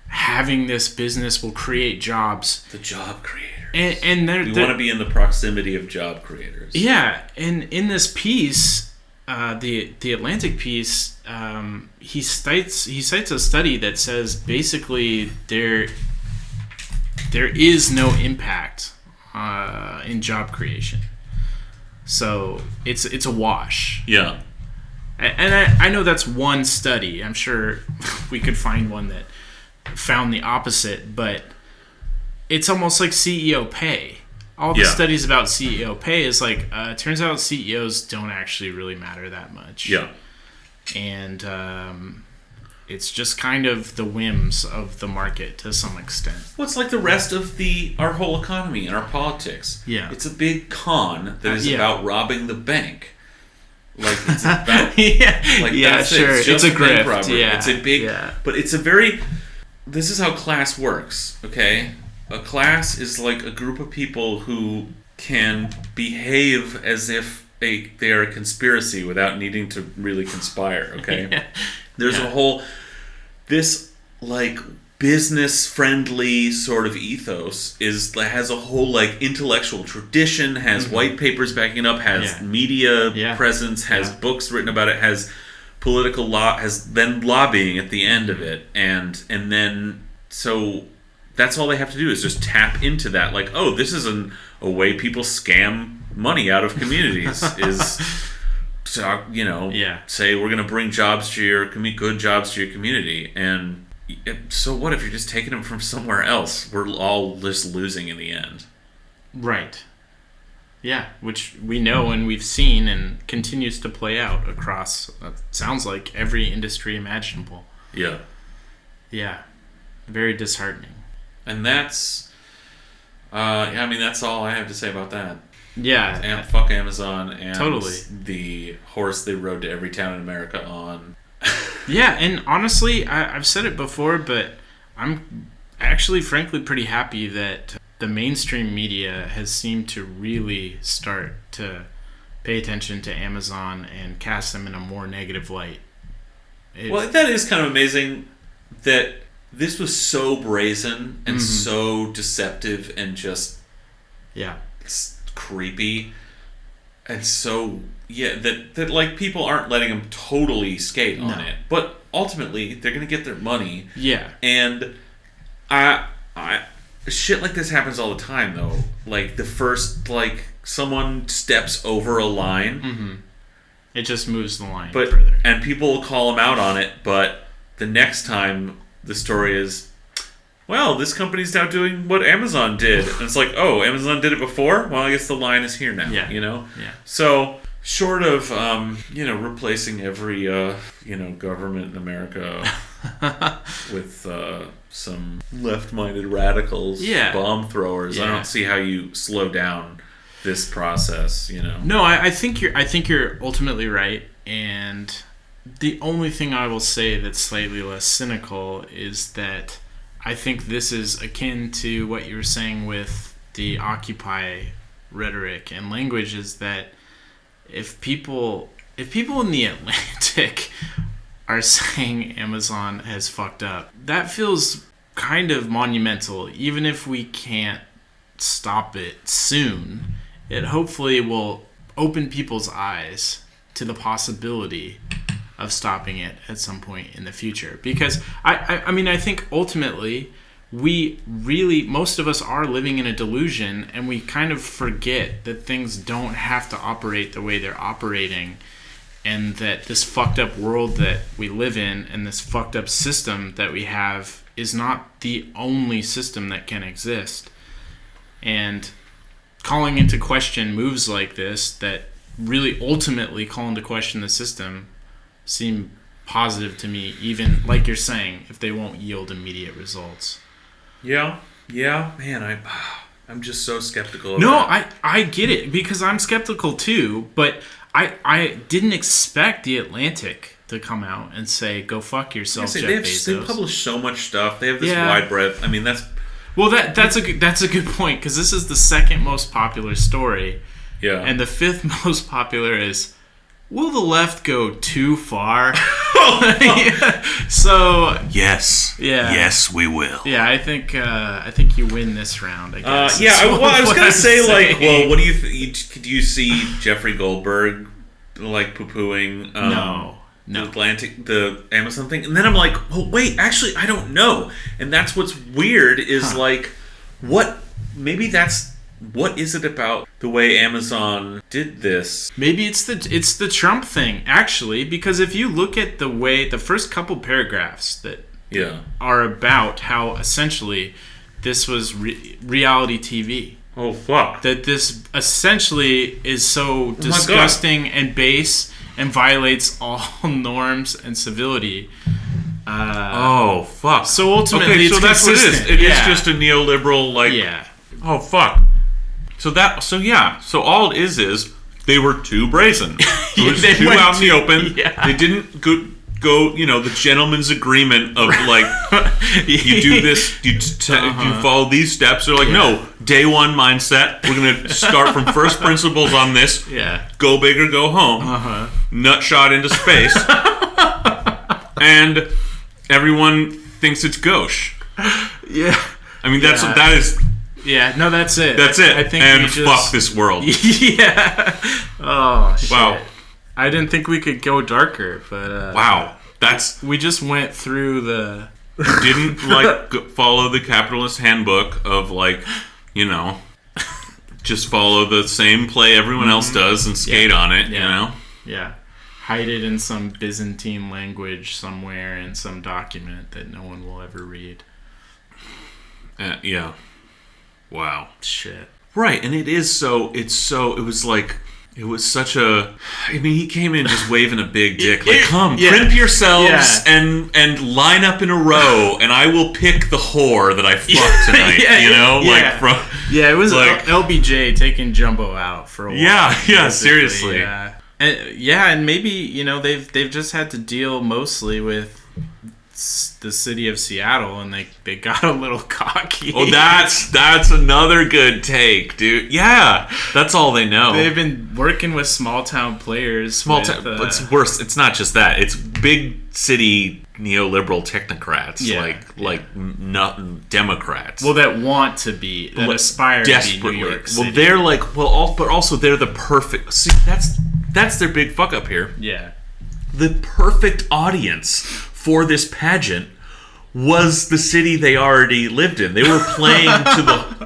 [SPEAKER 2] having this business will create jobs.
[SPEAKER 1] The job creator.
[SPEAKER 2] And
[SPEAKER 1] we want to be in the proximity of job creators.
[SPEAKER 2] Yeah, and in this piece, the Atlantic piece, he cites a study that says basically there is no impact in job creation. So it's a wash.
[SPEAKER 1] Yeah.
[SPEAKER 2] And I know that's one study. I'm sure we could find one that found the opposite, but it's almost like CEO pay. All the studies about CEO pay is like, it turns out CEOs don't actually really matter that much.
[SPEAKER 1] Yeah.
[SPEAKER 2] And it's just kind of the whims of the market to some extent.
[SPEAKER 1] Well, it's like the rest of our whole economy and our politics.
[SPEAKER 2] Yeah.
[SPEAKER 1] It's a big con that is about robbing the bank. Like, it's about...
[SPEAKER 2] that's
[SPEAKER 1] sure.
[SPEAKER 2] It's a grift.
[SPEAKER 1] Robbery.
[SPEAKER 2] Yeah.
[SPEAKER 1] It's a big... But it's a very... This is how class works, okay? A class is like a group of people who can behave as if they are a conspiracy without needing to really conspire, okay? There's a whole... This, like, business-friendly sort of ethos has a whole, like, intellectual tradition, has white papers backing up, has media presence, has books written about it, has political law, has then lobbying at the end of it, and then, so that's all they have to do is just tap into that, like, oh, this is a way people scam money out of communities, is... say we're going to bring jobs to your good jobs to your community, and so what if you're just taking them from somewhere else? We're all just losing in the end.
[SPEAKER 2] Right. Yeah, which we know and we've seen and continues to play out across, sounds like, every industry imaginable.
[SPEAKER 1] Yeah.
[SPEAKER 2] Yeah. Very disheartening.
[SPEAKER 1] And that's, that's all I have to say about that.
[SPEAKER 2] Yeah.
[SPEAKER 1] And fuck Amazon and
[SPEAKER 2] totally.
[SPEAKER 1] The horse they rode to every town in America on.
[SPEAKER 2] Yeah, and honestly, I've said it before, but I'm actually, frankly, pretty happy that the mainstream media has seemed to really start to pay attention to Amazon and cast them in a more negative light.
[SPEAKER 1] Well, that is kind of amazing that this was so brazen and so deceptive and just...
[SPEAKER 2] Yeah.
[SPEAKER 1] Creepy, and so that like people aren't letting them totally skate on it, but ultimately they're gonna get their money. And I shit like this happens all the time though. Like the first, like, someone steps over a line,
[SPEAKER 2] it just moves the line further,
[SPEAKER 1] and people will call them out on it, but the next time the story is, well, this company's now doing what Amazon did. And it's like, oh, Amazon did it before? Well, I guess the line is here now, you know?
[SPEAKER 2] Yeah.
[SPEAKER 1] So, short of, replacing every, government in America with some left-minded radicals, bomb throwers, I don't see how you slow down this process, you know?
[SPEAKER 2] No, I think you're ultimately right. And the only thing I will say that's slightly less cynical is that I think this is akin to what you were saying with the Occupy rhetoric and language, is that if people in the Atlantic are saying Amazon has fucked up. That feels kind of monumental, even if we can't stop it soon. It hopefully will open people's eyes to the possibility of stopping it at some point in the future. Because I mean, I think ultimately most of us are living in a delusion, and we kind of forget that things don't have to operate the way they're operating, and that this fucked up world that we live in and this fucked up system that we have is not the only system that can exist. And calling into question moves like this that really ultimately call into question the system seem positive to me, even like you're saying, if they won't yield immediate results.
[SPEAKER 1] Yeah, man, I'm just so skeptical of
[SPEAKER 2] No,
[SPEAKER 1] that.
[SPEAKER 2] I get it, because I'm skeptical too, but I didn't expect The Atlantic to come out and say, go fuck yourself, Jeff Bezos.
[SPEAKER 1] They publish so much stuff. They have this wide breadth. I mean, that's...
[SPEAKER 2] Well, that's a good point, because this is the second most popular story.
[SPEAKER 1] Yeah.
[SPEAKER 2] And the fifth most popular is, will the left go too far? So
[SPEAKER 1] yes,
[SPEAKER 2] yeah,
[SPEAKER 1] yes, we will.
[SPEAKER 2] Yeah, I think you win this round. I guess.
[SPEAKER 1] I was gonna say, like, well, what do do you see Jeffrey Goldberg like poo-pooing?
[SPEAKER 2] No.
[SPEAKER 1] The Amazon thing, and then I'm like, well, wait, actually, I don't know, and that's what's weird is like, what is it about the way Amazon did this?
[SPEAKER 2] Maybe it's the Trump thing, actually, because if you look at the first couple paragraphs that are about how essentially this was reality TV.
[SPEAKER 1] Oh, fuck.
[SPEAKER 2] That this essentially is so disgusting and base and violates all norms and civility.
[SPEAKER 1] Oh, fuck.
[SPEAKER 2] So ultimately,
[SPEAKER 1] so that's what it is. It is just a neoliberal, like...
[SPEAKER 2] Yeah.
[SPEAKER 1] Oh, fuck. So all it is they were too brazen. It was too out in the open. Yeah. They didn't go, the gentleman's agreement of, like, you do this, you follow these steps. They're like, no, day one mindset. We're going to start from first principles on this.
[SPEAKER 2] Yeah.
[SPEAKER 1] Go big or go home. Nut shot into space. And everyone thinks it's gauche.
[SPEAKER 2] Yeah.
[SPEAKER 1] I mean, that is...
[SPEAKER 2] Yeah, no, that's it.
[SPEAKER 1] That's it.
[SPEAKER 2] I think
[SPEAKER 1] fuck this world.
[SPEAKER 2] Yeah. Oh, shit.
[SPEAKER 1] Wow.
[SPEAKER 2] I didn't think we could go darker, but...
[SPEAKER 1] wow.
[SPEAKER 2] We just went through the...
[SPEAKER 1] Didn't, like, follow the capitalist handbook of, like, just follow the same play everyone else does and skate on it,
[SPEAKER 2] Yeah. Hide it in some Byzantine language somewhere in some document that no one will ever read.
[SPEAKER 1] Yeah. Wow.
[SPEAKER 2] Shit.
[SPEAKER 1] Right, and it was such a... I mean, he came in just waving a big dick. Like, come, crimp yourselves and line up in a row, and I will pick the whore that I fucked tonight,
[SPEAKER 2] it was like LBJ taking Jumbo out for a while.
[SPEAKER 1] Yeah, seriously.
[SPEAKER 2] Yeah. And maybe, they've just had to deal mostly with the city of Seattle, and they got a little cocky.
[SPEAKER 1] Oh, that's another good take, dude. Yeah, that's all they know.
[SPEAKER 2] They've been working with small town players.
[SPEAKER 1] But it's worse. It's not just that. It's big city neoliberal technocrats, not Democrats.
[SPEAKER 2] Well, that want to be, that aspire to be New York City.
[SPEAKER 1] Well, they're like, but also they're the perfect. See, that's their big fuck up here.
[SPEAKER 2] Yeah,
[SPEAKER 1] the perfect audience for this pageant was the city they already lived in. They were playing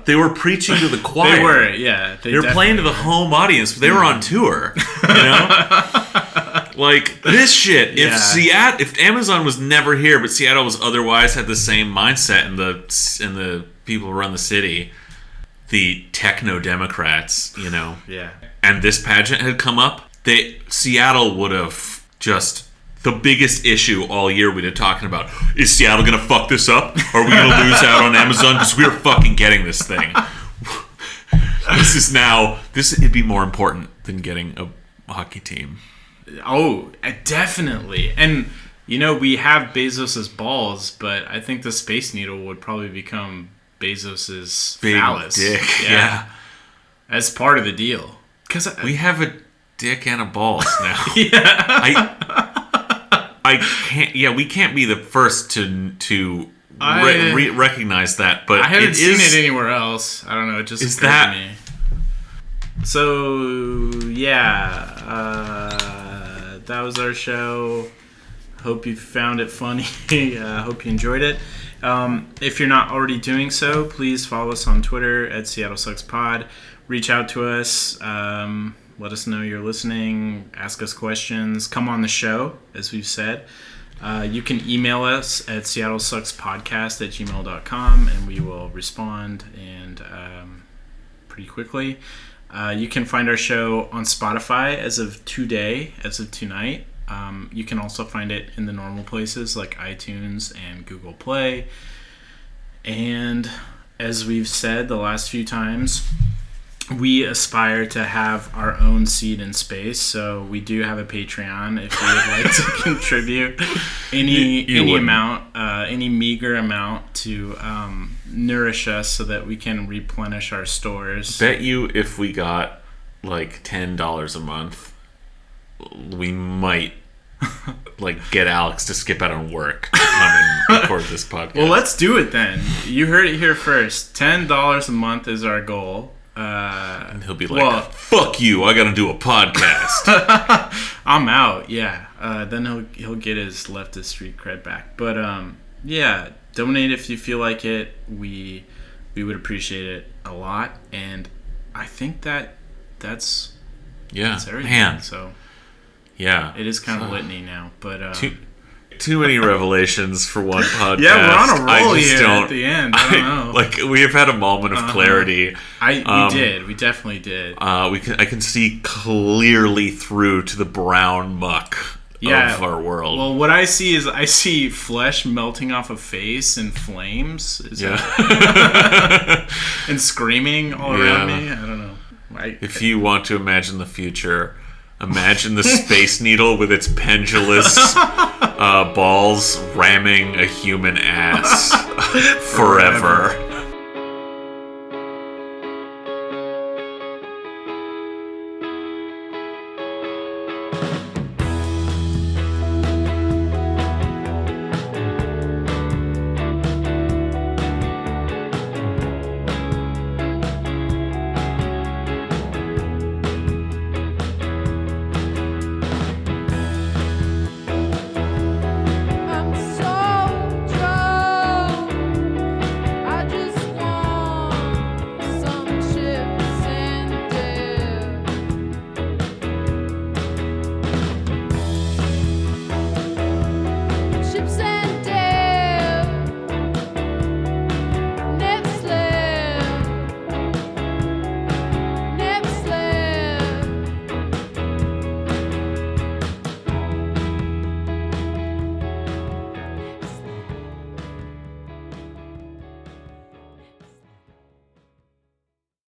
[SPEAKER 1] they were preaching to the choir.
[SPEAKER 2] They were, yeah.
[SPEAKER 1] They were playing to the home audience, but they were on tour, Like, this shit, if Amazon was never here, but Seattle was otherwise had the same mindset, and the people who run the city, the techno-democrats,
[SPEAKER 2] Yeah.
[SPEAKER 1] and this pageant had come up, Seattle would have just... The biggest issue all year we've been talking about, is Seattle going to fuck this up? Are we going to lose out on Amazon? Because we're fucking getting this thing. It'd be more important than getting a hockey team.
[SPEAKER 2] Oh, definitely. And, we have Bezos's balls, but I think the Space Needle would probably become Bezos's
[SPEAKER 1] big
[SPEAKER 2] phallus.
[SPEAKER 1] Dick, yeah.
[SPEAKER 2] As part of the deal. Because
[SPEAKER 1] we have a dick and a balls now. I can't. Yeah, we can't be the first to recognize that. But
[SPEAKER 2] I haven't seen it anywhere else. I don't know. It just occurred to me. So yeah, that was our show. Hope you found it funny. Hope you enjoyed it. If you're not already doing so, please follow us on Twitter at Seattle Sucks Pod. Reach out to us. Let us know you're listening. Ask us questions. Come on the show, as we've said. You can email us at seattlesuckspodcast@gmail.com, and we will respond and pretty quickly. You can find our show on Spotify as of tonight. You can also find it in the normal places like iTunes and Google Play. And as we've said the last few times, we aspire to have our own seat in space. So we do have a Patreon if you would like to contribute any amount, any meager amount to nourish us so that we can replenish our stores.
[SPEAKER 1] Bet you if we got like $10 a month, we might get Alex to skip out on work to come and record this podcast.
[SPEAKER 2] Well, let's do it then. You heard it here first. $10 a month is our goal.
[SPEAKER 1] And he'll be like, fuck you, I gotta do a podcast.
[SPEAKER 2] I'm out, yeah. Then he'll get his leftist street cred back. But yeah, donate if you feel like it. We would appreciate it a lot. And I think that's everything.
[SPEAKER 1] Man.
[SPEAKER 2] So
[SPEAKER 1] yeah,
[SPEAKER 2] it is kind of litany now, but
[SPEAKER 1] too many revelations for one podcast.
[SPEAKER 2] Yeah, we're on a roll here at the end. I don't know.
[SPEAKER 1] We have had a moment of clarity.
[SPEAKER 2] We definitely did.
[SPEAKER 1] I can see clearly through to the brown muck of our world.
[SPEAKER 2] Well, what I see is flesh melting off a face and flames. And screaming all around me. I don't know.
[SPEAKER 1] If you want to imagine the future, imagine the Space Needle with its pendulous balls ramming a human ass forever.